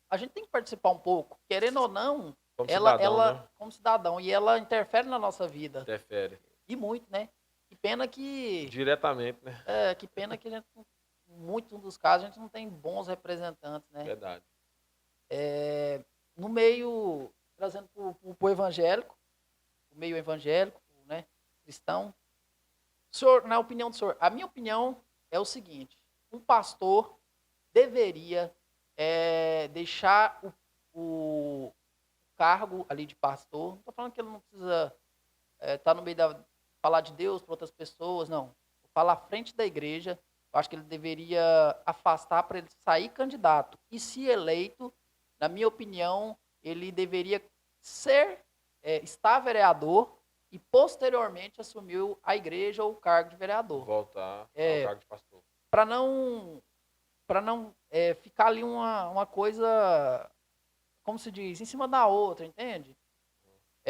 a gente tem que participar um pouco. Querendo ou não, Né? como cidadão, e ela interfere na nossa vida. Interfere. E muito, né? Que pena que... Diretamente, né? Que pena que a gente, em muitos dos casos, a gente não tem bons representantes, né? Verdade. No meio, trazendo para o evangélico, o meio evangélico, né? Cristão. Senhor, na opinião do senhor, a minha opinião é o seguinte, um pastor deveria deixar o cargo ali de pastor, não estou falando que ele não precisa estar no meio falar de Deus para outras pessoas, não. Falar à frente da igreja, eu acho que ele deveria afastar para ele sair candidato. E se eleito, na minha opinião, ele deveria estar vereador e posteriormente assumiu a igreja ou o cargo de vereador. Voltar ao cargo de pastor. Para não ficar ali uma coisa... como se diz, em cima da outra, entende?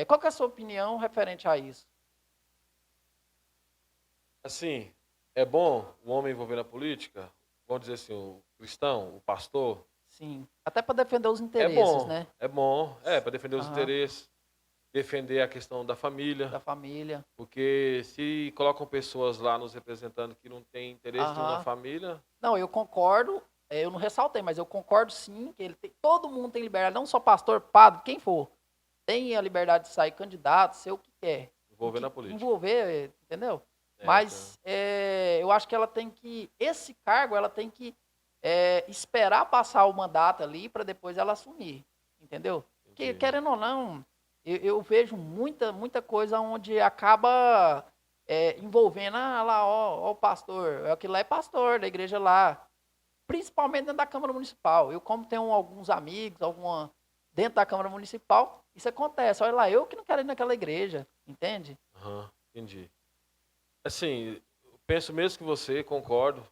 Qual que é a sua opinião referente a isso? Assim, é bom o homem envolver na política? Vamos dizer assim, o cristão, o pastor? Sim, até para defender os interesses, né? É bom, para defender os interesses, defender a questão da família. Da família. Porque se colocam pessoas lá nos representando que não têm interesse na família... Não, eu concordo. Eu não ressaltei, mas eu concordo sim, que todo mundo tem liberdade, não só pastor, padre, quem for. Tem a liberdade de sair candidato, ser o que quer. Envolver na política. Entendeu? Mas eu acho que esse cargo, ela tem que esperar passar o mandato ali para depois ela assumir, entendeu? Porque, Entendi. querendo ou não, eu vejo muita coisa onde acaba envolvendo, lá, ó, o pastor, aquilo lá é pastor da igreja lá, principalmente dentro da Câmara Municipal. Eu, como tenho alguns amigos, dentro da Câmara Municipal, isso acontece. Olha lá, eu que não quero ir naquela igreja, entende? Aham, entendi. Assim, eu penso mesmo que você, concordo,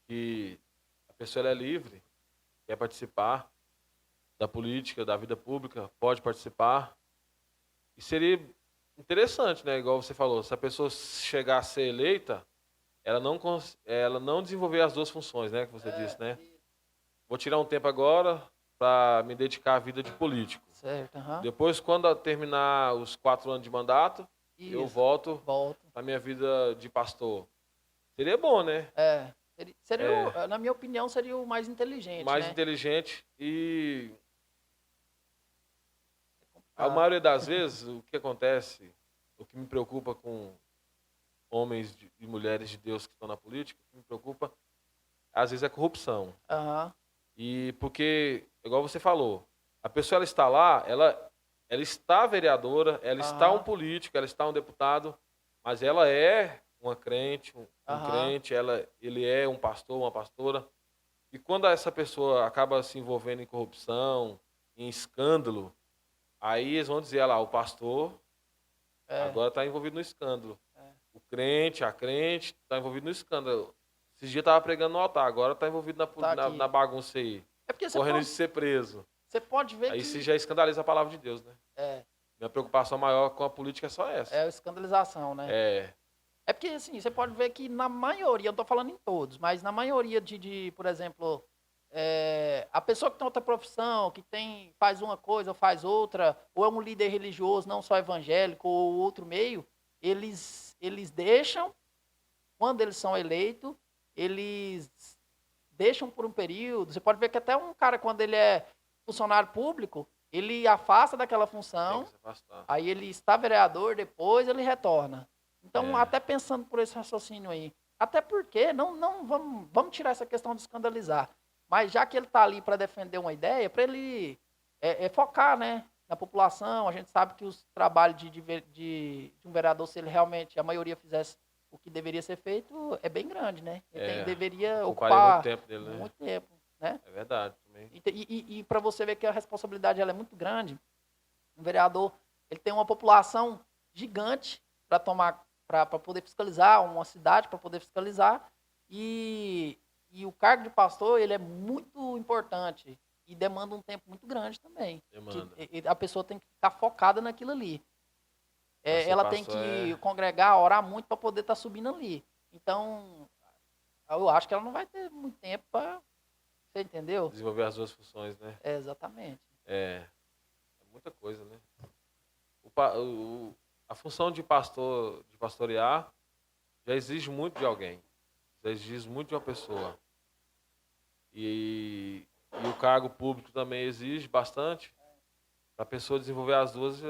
que a pessoa ela é livre, quer participar da política, da vida pública, pode participar. E seria interessante, né? Igual você falou, se a pessoa chegar a ser eleita, ela não desenvolver as duas funções, né? Que você disse, né? Vou tirar um tempo agora para me dedicar à vida de político. Certo, aham. Depois, quando eu terminar os 4 anos de mandato, eu Isso, volto volto. para minha vida de pastor. Seria bom, né? Seria na minha opinião, seria o mais inteligente, Mais né? inteligente e a Ah, maioria das vezes o que acontece, o que me preocupa com homens e mulheres de Deus que estão na política, o que me preocupa às vezes é a corrupção. aham, E porque, igual você falou, a pessoa ela está lá, ela está vereadora, ela está um aham, político, ela está um deputado, mas ela é uma crente, um aham. crente, ele é um pastor, uma pastora. E quando essa pessoa acaba se envolvendo em corrupção, em escândalo, aí eles vão dizer, lá, o pastor É, agora está envolvido no escândalo. é. O crente, a crente, está envolvido no escândalo. Esses dias estava pregando no altar, agora está envolvido Tá na aqui. bagunça aí, É porque correndo de ser preso. você pode ver Aí se que já escandaliza a palavra de Deus, né? é, Minha preocupação maior com a política é só essa. é a escandalização, né? É, É porque, assim, você pode ver que na maioria, eu não tô falando em todos, mas na maioria por exemplo, a pessoa que tem outra profissão, faz uma coisa ou faz outra, ou é um líder religioso, não só evangélico, ou outro meio, eles deixam, quando eles são eleitos, eles deixam por um período. Você pode ver que até um cara, quando ele é funcionário público, ele afasta daquela tem que função, se afastar. aí ele está vereador, depois ele retorna. Então, É, até pensando por esse raciocínio aí, até porque não vamos tirar essa questão de escandalizar, mas já que ele está ali para defender uma ideia, para ele focar, né, na população. A gente sabe que os trabalhos de um vereador, se ele realmente a maioria fizesse o que deveria ser feito, é bem grande, né? Deveria ocuparia muito ocupar tempo dele, né? muito tempo, né? É verdade também. E para você ver que a responsabilidade ela é muito grande, um vereador ele tem uma população gigante para tomar, para poder fiscalizar, uma cidade para poder fiscalizar, e o cargo de pastor ele é muito importante e demanda um tempo muito grande também. Demanda. A pessoa tem que ficar focada naquilo ali. Pra ser Ela tem pastor que congregar, orar muito para poder estar subindo ali. Então, eu acho que ela não vai ter muito tempo para. Você entendeu? desenvolver as duas funções, né? Exatamente. É muita coisa, né? A função de pastor, de pastorear, já exige muito de alguém. Já exige muito de uma pessoa. E o cargo público também exige bastante. Para a pessoa desenvolver as duas,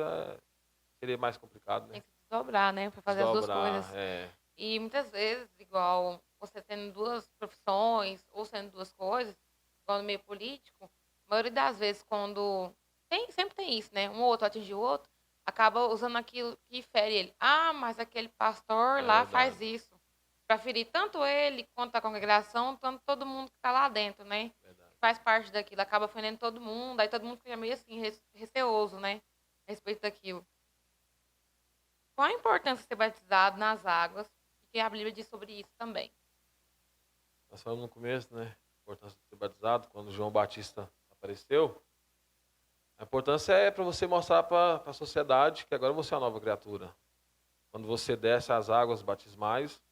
seria mais complicado, Tem né? que se desdobrar, né? Pra fazer as duas Desdobrar, coisas. E muitas vezes, igual você tendo duas profissões ou sendo duas coisas, igual no meio político, a maioria das vezes quando sempre tem isso, né? Um ou outro atinge o outro, acaba usando aquilo que fere ele. Ah, mas aquele pastor é lá faz verdade, isso. Pra ferir tanto ele quanto a congregação, tanto todo mundo que tá lá dentro, né? verdade. Faz parte daquilo, acaba ofendendo todo mundo, aí todo mundo fica meio assim, receoso, né? A respeito daquilo. Qual a importância de ser batizado nas águas? Porque a Bíblia diz sobre isso também. Nós falamos no começo, né? A importância de ser batizado, quando João Batista apareceu. A importância é para você mostrar para a sociedade que agora você é uma nova criatura. Quando você desce as águas batismais,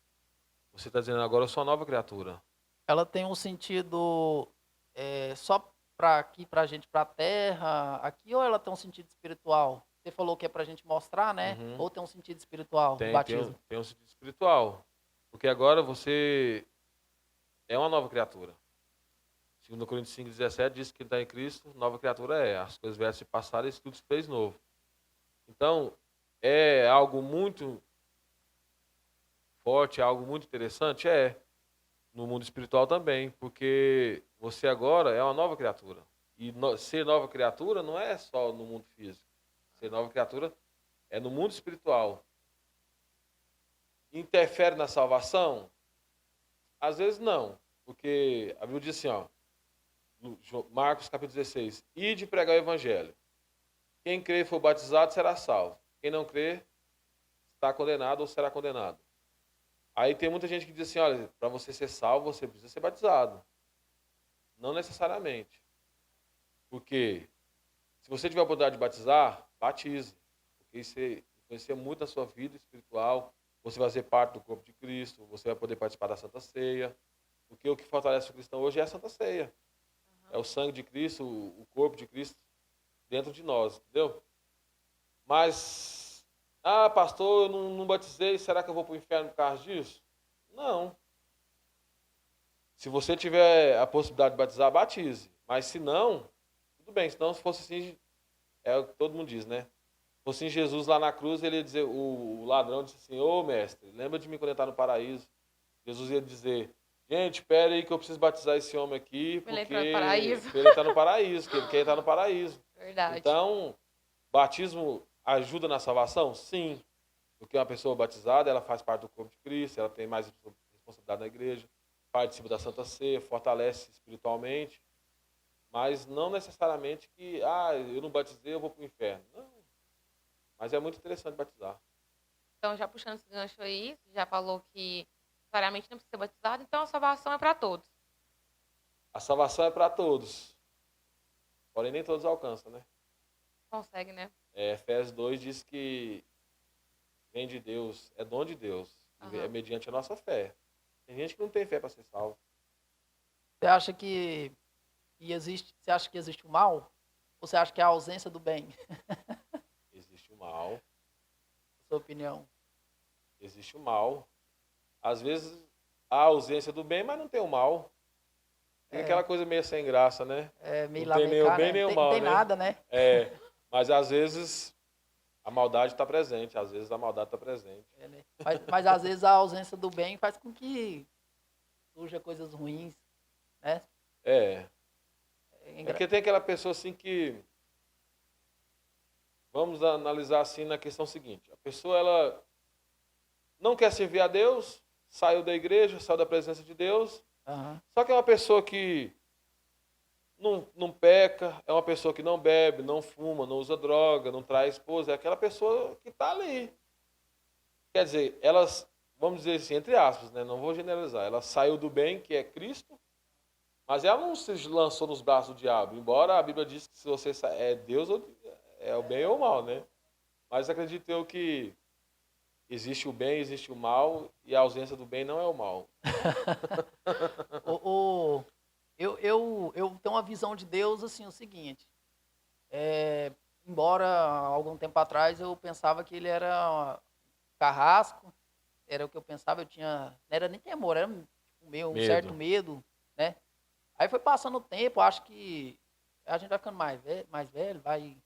você está dizendo agora eu sou uma nova criatura. Ela tem um sentido só para aqui, para a gente, para a terra, aqui, ou ela tem um sentido espiritual? Você falou que é para a gente mostrar, né? Uhum. Ou tem um sentido espiritual, o Tem batismo? tem um sentido espiritual. Porque agora você é uma nova criatura. 2 Coríntios 5,17 diz que quem está em Cristo, nova criatura é. As coisas velhas se passaram e isso tudo se fez novo. Então, é algo muito forte, é algo muito interessante? É. No mundo espiritual também, porque Você agora é uma nova criatura. E ser nova criatura não é só no mundo físico. Ser nova criatura é no mundo espiritual. Interfere na salvação? Às vezes não. Porque a Bíblia diz assim, ó, Marcos capítulo 16, ide pregar o evangelho. Quem crer e for batizado será salvo. Quem não crer está condenado ou será condenado. Aí tem muita gente que diz assim, olha, para você ser salvo, você precisa ser batizado. Não necessariamente. Porque se você tiver a oportunidade de batizar, batize. Porque isso influencia muito na sua vida espiritual. Você vai fazer parte do corpo de Cristo, você vai poder participar da Santa Ceia. Porque o que fortalece o cristão hoje é a Santa Ceia. É o sangue de Cristo, o corpo de Cristo dentro de nós, entendeu? Mas, pastor, eu não batizei, será que eu vou para o inferno por causa disso? Não. Se você tiver a possibilidade de batizar, batize. Mas se não, tudo bem. Se não, se fosse assim, é o que todo mundo diz, né? Se fosse assim, Jesus lá na cruz, ele ia dizer, o ladrão disse assim, ô mestre, lembra de mim quando ele está no paraíso. Jesus ia dizer, gente, espera aí que eu preciso batizar esse homem aqui, porque ele está no paraíso, que ele quer estar no paraíso. Verdade. Então, batismo ajuda na salvação? Sim. Porque uma pessoa batizada, ela faz parte do corpo de Cristo, ela tem mais responsabilidade na igreja, participa da Santa Ceia, fortalece espiritualmente, mas não necessariamente que, eu não batizei, eu vou para o inferno. Não. Mas é muito interessante batizar. Então, já puxando esse gancho aí, você já falou que necessariamente não precisa ser batizado, então a salvação é para todos. A salvação é para todos. Porém, nem todos alcançam, né? Consegue, né? Efésios 2 diz que vem de Deus, é dom de Deus, é mediante a nossa fé. Tem gente que não tem fé para ser salvo. Você acha que existe o mal? Ou você acha que é a ausência do bem? Existe o mal. Sua opinião? Existe o mal. Às vezes há a ausência do bem, mas não tem o mal. Tem aquela coisa meio sem graça, né? Meio não tem nem o bem né? nem o mal, não tem né? nada, né? Mas às vezes a maldade está presente, às vezes a maldade está presente. Né? Mas às vezes a ausência do bem faz com que surja coisas ruins, né? Porque tem aquela pessoa assim que... Vamos analisar assim na questão seguinte. A pessoa, ela não quer servir a Deus, saiu da igreja, saiu da presença de Deus. Só que é uma pessoa que não peca, é uma pessoa que não bebe, não fuma, não usa droga, não trai esposa. É aquela pessoa que está ali. Quer dizer, elas, vamos dizer assim, entre aspas, né? Não vou generalizar. Ela saiu do bem, que é Cristo, mas ela não se lançou nos braços do diabo. Embora a Bíblia diz que se você é Deus, é o bem ou o mal, né? Mas acredito eu que existe o bem, existe o mal, e a ausência do bem não é o mal. Eu tenho uma visão de Deus assim, o seguinte. Embora algum tempo atrás eu pensava que ele era carrasco, era o que eu pensava, não era nem temor, era um certo medo, né? Aí foi passando o tempo, acho que a gente vai ficando mais velho, vai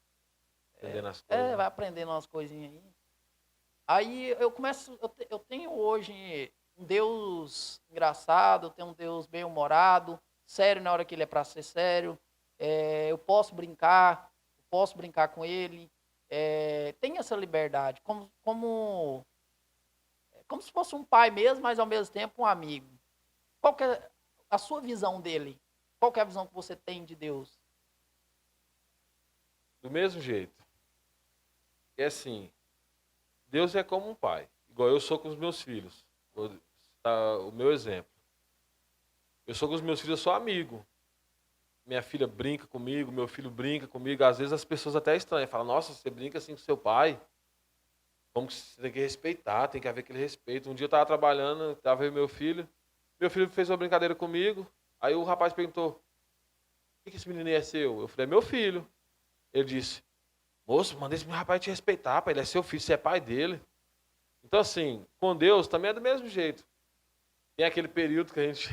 aprendendo as coisas. Vai aprendendo umas coisinhas aí. Aí eu tenho hoje um Deus engraçado, eu tenho um Deus bem-humorado, sério na hora que ele é para ser sério. Eu posso brincar com ele. Tem essa liberdade, como se fosse um pai mesmo, mas ao mesmo tempo um amigo. Qual que é a sua visão dele? Qual que é a visão que você tem de Deus? Do mesmo jeito. É assim, Deus é como um pai, igual eu sou com os meus filhos. Vou dar o meu exemplo. Eu sou com os meus filhos, eu sou amigo. Minha filha brinca comigo, meu filho brinca comigo. Às vezes as pessoas até estranham, falam, nossa, você brinca assim com seu pai? Como que você tem que respeitar, tem que haver aquele respeito. Um dia eu estava trabalhando, estava eu e meu filho fez uma brincadeira comigo, aí o rapaz perguntou, o que esse menino é seu? Eu falei, é meu filho. Ele disse, moço, manda esse rapaz te respeitar, pai, ele é seu filho, você é pai dele. Então assim, com Deus também é do mesmo jeito. Tem aquele período que a gente...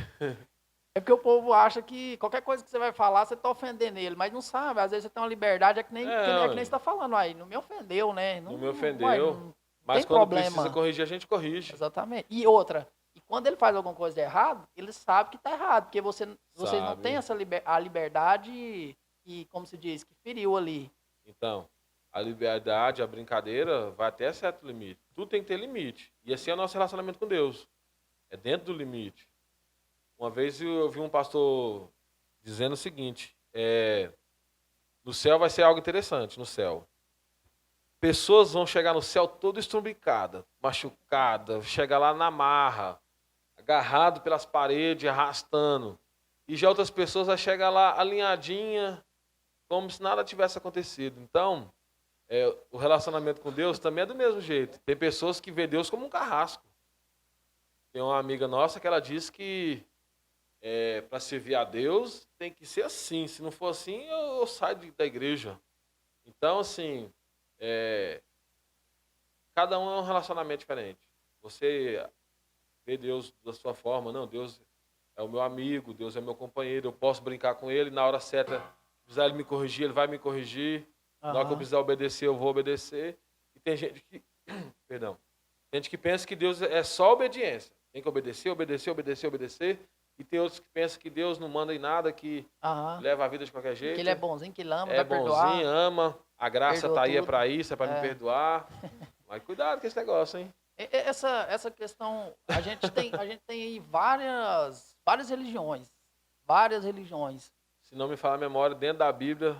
É porque o povo acha que qualquer coisa que você vai falar, você está ofendendo ele, mas não sabe, às vezes você tem uma liberdade, que nem você está falando aí, não me ofendeu, né? Não me ofendeu, mas tem quando problema. precisa corrigir, a gente corrige. Exatamente. E outra, quando ele faz alguma coisa de errado, ele sabe que está errado, porque vocês não Sabe. têm a liberdade que, como se diz, que feriu ali. Então, a liberdade, a brincadeira vai até certo limite. Tudo tem que ter limite. E assim é o nosso relacionamento com Deus. É dentro do limite. Uma vez eu vi um pastor dizendo o seguinte, no céu vai ser algo interessante, no céu. Pessoas vão chegar no céu toda estrumbicada, machucada, chegar lá na marra, agarrado pelas paredes, arrastando. E já outras pessoas vão chegar lá alinhadinha, como se nada tivesse acontecido. Então, o relacionamento com Deus também é do mesmo jeito. Tem pessoas que vê Deus como um carrasco. Tem uma amiga nossa que ela disse que para servir a Deus tem que ser assim. Se não for assim, eu saio da igreja. Então, assim, cada um é um relacionamento diferente. Você vê Deus da sua forma. Não, Deus é o meu amigo, Deus é meu companheiro. Eu posso brincar com ele. Na hora certa, se precisar ele me corrigir, ele vai me corrigir. Na hora que eu precisar obedecer, eu vou obedecer. E tem gente que, perdão, tem gente que pensa que Deus é só obediência. Tem que obedecer, obedecer, obedecer, obedecer. E tem outros que pensam que Deus não manda em nada, que leva a vida de qualquer jeito. Que ele é bonzinho, que ele ama, É vai perdoar. bonzinho, ama. A graça Perdoa tá aí, é tudo. para isso, é para me perdoar. Mas cuidado com esse negócio, hein? Essa questão, a gente tem aí várias religiões. Várias religiões. Se não me falar a memória, dentro da Bíblia,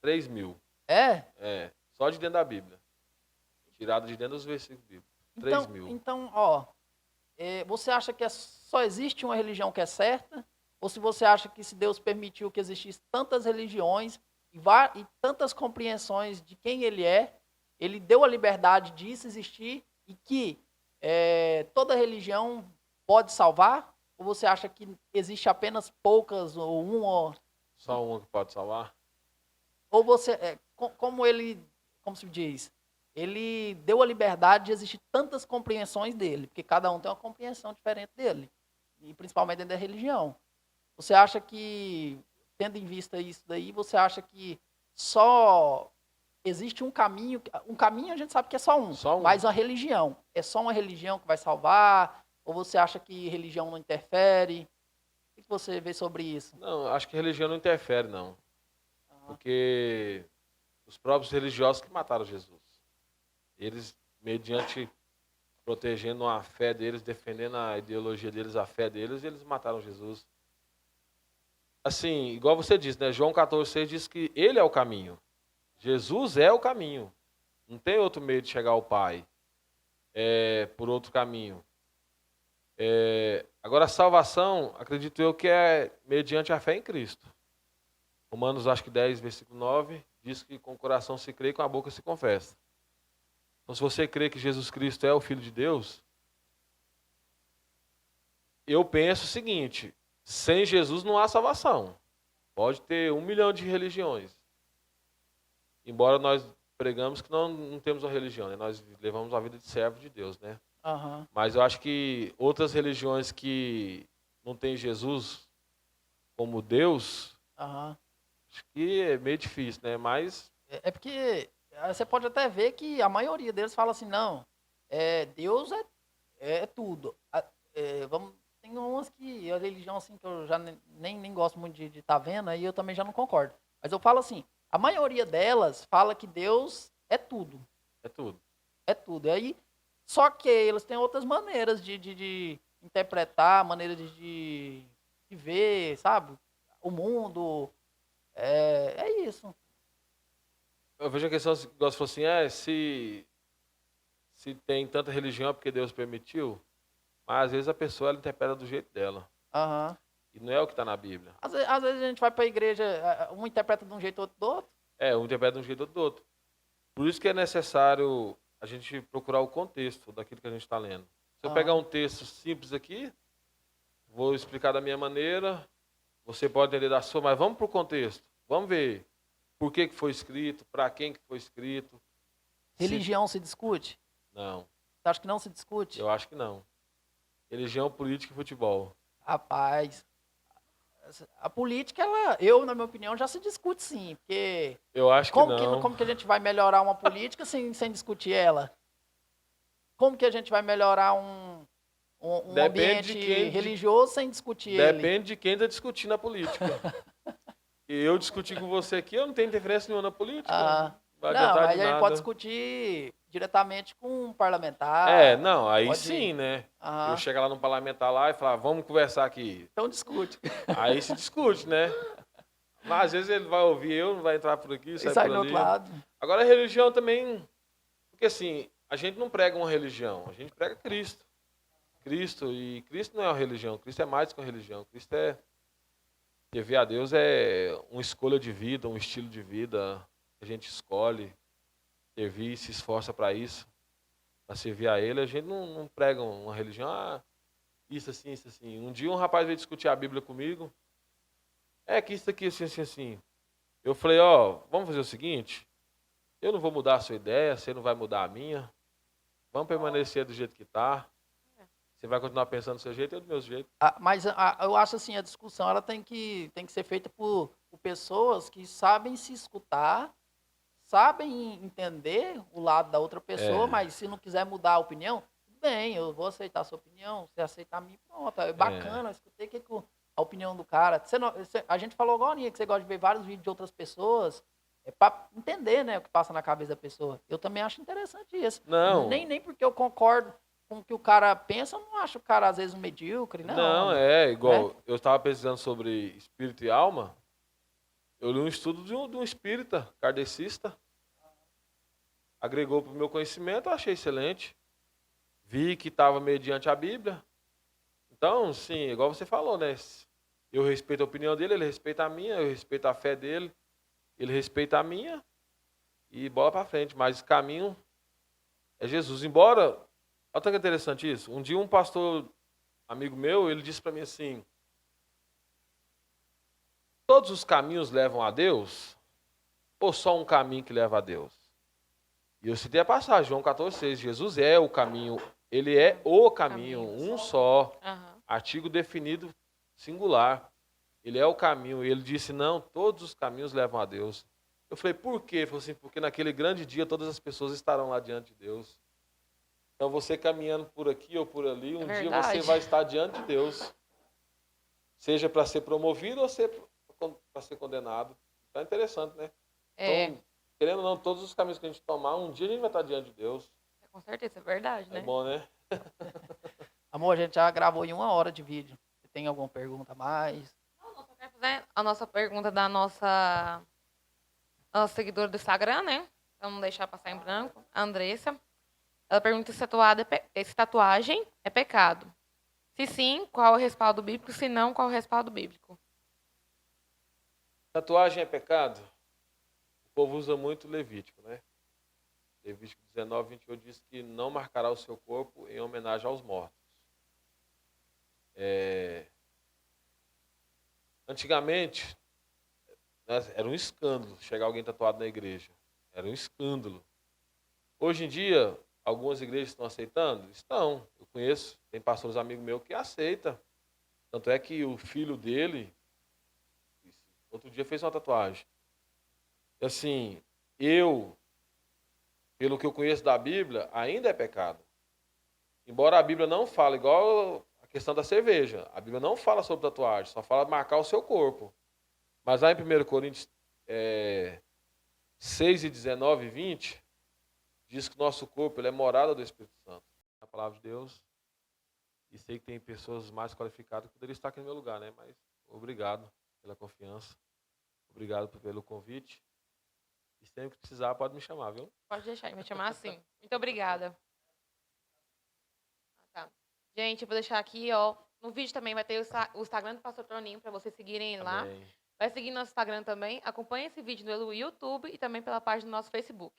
3.000. É? Só de dentro da Bíblia. Tirado de dentro dos versículos bíblicos. 3.000. Então, ó, você acha que só existe uma religião que é certa? Ou se você acha que se Deus permitiu que existissem tantas religiões e tantas compreensões de quem ele é, ele deu a liberdade disso existir e que toda religião pode salvar? Ou você acha que existe apenas poucas ou uma? Só uma que pode salvar? Ou você, como se diz, ele deu a liberdade de existir tantas compreensões dele, porque cada um tem uma compreensão diferente dele, e principalmente dentro da religião. Você acha que, tendo em vista isso daí, você acha que só existe um caminho a gente sabe que é só um, mas a religião, é só uma religião que vai salvar? Ou você acha que religião não interfere? O que você vê sobre isso? Não, acho que religião não interfere, não. Porque os próprios religiosos que mataram Jesus. Eles, mediante protegendo a fé deles, defendendo a ideologia deles, a fé deles, eles mataram Jesus. Assim, igual você disse, né? João 14,6 diz que ele é o caminho. Jesus é o caminho. Não tem outro meio de chegar ao Pai por outro caminho. Agora, a salvação, acredito eu, que é mediante a fé em Cristo. Romanos, acho que 10, versículo 9, diz que com o coração se crê e com a boca se confessa. Então, se você crê que Jesus Cristo é o Filho de Deus, eu penso o seguinte, sem Jesus não há salvação. Pode ter 1 milhão de religiões. Embora nós pregamos que não temos uma religião, né? Nós levamos uma vida de servo de Deus, né? Mas eu acho que outras religiões que não têm Jesus como Deus, acho que é meio difícil, né? Mas é porque você pode até ver que a maioria deles fala assim, não, Deus é tudo. Tem umas que a religião assim que eu já nem gosto muito de estar vendo, aí eu também já não concordo. Mas eu falo assim, a maioria delas fala que Deus é tudo. É tudo. É tudo. E aí, só que eles têm outras maneiras de interpretar, maneiras de ver, sabe? O mundo. É isso. Eu vejo a questão, igual você falou assim, se tem tanta religião é porque Deus permitiu, mas às vezes a pessoa ela interpreta do jeito dela. E não é o que está na Bíblia. Às vezes a gente vai para a igreja, um interpreta de um jeito, outro do outro. Um interpreta de um jeito, outro do outro. Por isso que é necessário a gente procurar o contexto daquilo que a gente está lendo. Se eu pegar um texto simples aqui, vou explicar da minha maneira, você pode entender da sua, mas vamos para o contexto. Vamos ver por que foi escrito, para quem que foi escrito. Religião se discute? Não. Você acha que não se discute? Eu acho que não. Religião, política e futebol. Rapaz, a política, na minha opinião, já se discute sim, porque eu acho que não. Como que a gente vai melhorar uma política sem discutir ela? Como que a gente vai melhorar um Depende ambiente de quem- religioso sem discutir ele. Depende de quem está discutindo a política. E eu discutir com você aqui, eu não tenho interferência nenhuma na política. Ah, Não vai não, adiantar mas de a gente nada. pode discutir diretamente com um parlamentar. Não, aí pode- sim, né? Aham. Eu chegar lá no parlamentar lá e falar, vamos conversar aqui. Então discute. Aí se discute, né? Mas às vezes ele vai ouvir eu, não vai entrar por aqui, E sai sai por do ali. outro lado. Agora a religião também, porque assim, a gente não prega uma religião, a gente prega Cristo. E Cristo não é uma religião, Cristo é mais que uma religião. Cristo é, servir a Deus é uma escolha de vida, um estilo de vida que a gente escolhe, servir, se esforça para isso, para servir a Ele. A gente não prega uma religião, isso assim, isso assim. Um dia um rapaz veio discutir a Bíblia comigo, que isso aqui, assim, assim, assim. Eu falei, vamos fazer o seguinte, eu não vou mudar a sua ideia, você não vai mudar a minha, vamos permanecer do jeito que está. Você vai continuar pensando do seu jeito e eu do meu jeito. Mas eu acho assim, a discussão ela tem que ser feita por pessoas que sabem se escutar, sabem entender o lado da outra pessoa, mas se não quiser mudar a opinião, tudo bem, eu vou aceitar a sua opinião, você aceitar a minha, pronto, é bacana, eu escutei a opinião do cara. A gente falou agora que você gosta de ver vários vídeos de outras pessoas, para entender, né, o que passa na cabeça da pessoa. Eu também acho interessante isso. Não. Nem porque eu concordo com o que o cara pensa, eu não acho o cara, às vezes, um medíocre, não. Não, igual, eu estava pesquisando sobre espírito e alma, eu li um estudo de um espírita, kardecista, agregou para o meu conhecimento, eu achei excelente, vi que estava mediante a Bíblia, então, sim, igual você falou, né, eu respeito a opinião dele, ele respeita a minha, eu respeito a fé dele, ele respeita a minha, e bola para frente, mas o caminho é Jesus, embora... Olha que interessante isso. Um dia um pastor amigo meu, ele disse para mim assim, todos os caminhos levam a Deus? Ou só um caminho que leva a Deus? E eu citei a passagem, João 14,6, Jesus é o caminho, ele é o caminho, um só, artigo definido singular. Ele é o caminho. E ele disse, não, todos os caminhos levam a Deus. Eu falei, por quê? Ele falou assim, porque naquele grande dia todas as pessoas estarão lá diante de Deus. Então, você caminhando por aqui ou por ali, um dia você vai estar diante de Deus. Seja para ser promovido ou para ser condenado. Então, é interessante, né? Então, querendo ou não, todos os caminhos que a gente tomar, um dia a gente vai estar diante de Deus. Com certeza, é verdade, né? É bom, né? Amor, a gente já gravou em 1 hora de vídeo. Você tem alguma pergunta a mais? Não, só quero fazer a nossa pergunta da nossa seguidora do Instagram, né? Pra não deixar passar em branco. A Andressa. Ela pergunta se tatuagem é pecado. Se sim, qual é o respaldo bíblico? Se não, qual é o respaldo bíblico? Tatuagem é pecado? O povo usa muito Levítico, né? Levítico 19:28 diz que não marcará o seu corpo em homenagem aos mortos. Antigamente, era um escândalo chegar alguém tatuado na igreja. Era um escândalo. Hoje em dia, algumas igrejas estão aceitando? Estão. Eu conheço, tem pastores amigos meus que aceitam. Tanto é que o filho dele, outro dia fez uma tatuagem. E assim, pelo que eu conheço da Bíblia, ainda é pecado. Embora a Bíblia não fale, igual a questão da cerveja. A Bíblia não fala sobre tatuagem, só fala marcar o seu corpo. Mas lá em 1 Coríntios 6:19-20, diz que o nosso corpo ele é morada do Espírito Santo. A palavra de Deus. E sei que tem pessoas mais qualificadas que poderiam estar aqui no meu lugar, né? Mas obrigado pela confiança. Obrigado pelo convite. E sempre que precisar, pode me chamar, viu? Pode deixar, me chamar assim. Muito obrigada. Tá. Gente, eu vou deixar aqui, ó. No vídeo também vai ter o Instagram do Pastor Toninho para vocês seguirem lá. Amém. Vai seguir nosso Instagram também. Acompanhe esse vídeo no YouTube e também pela página do nosso Facebook.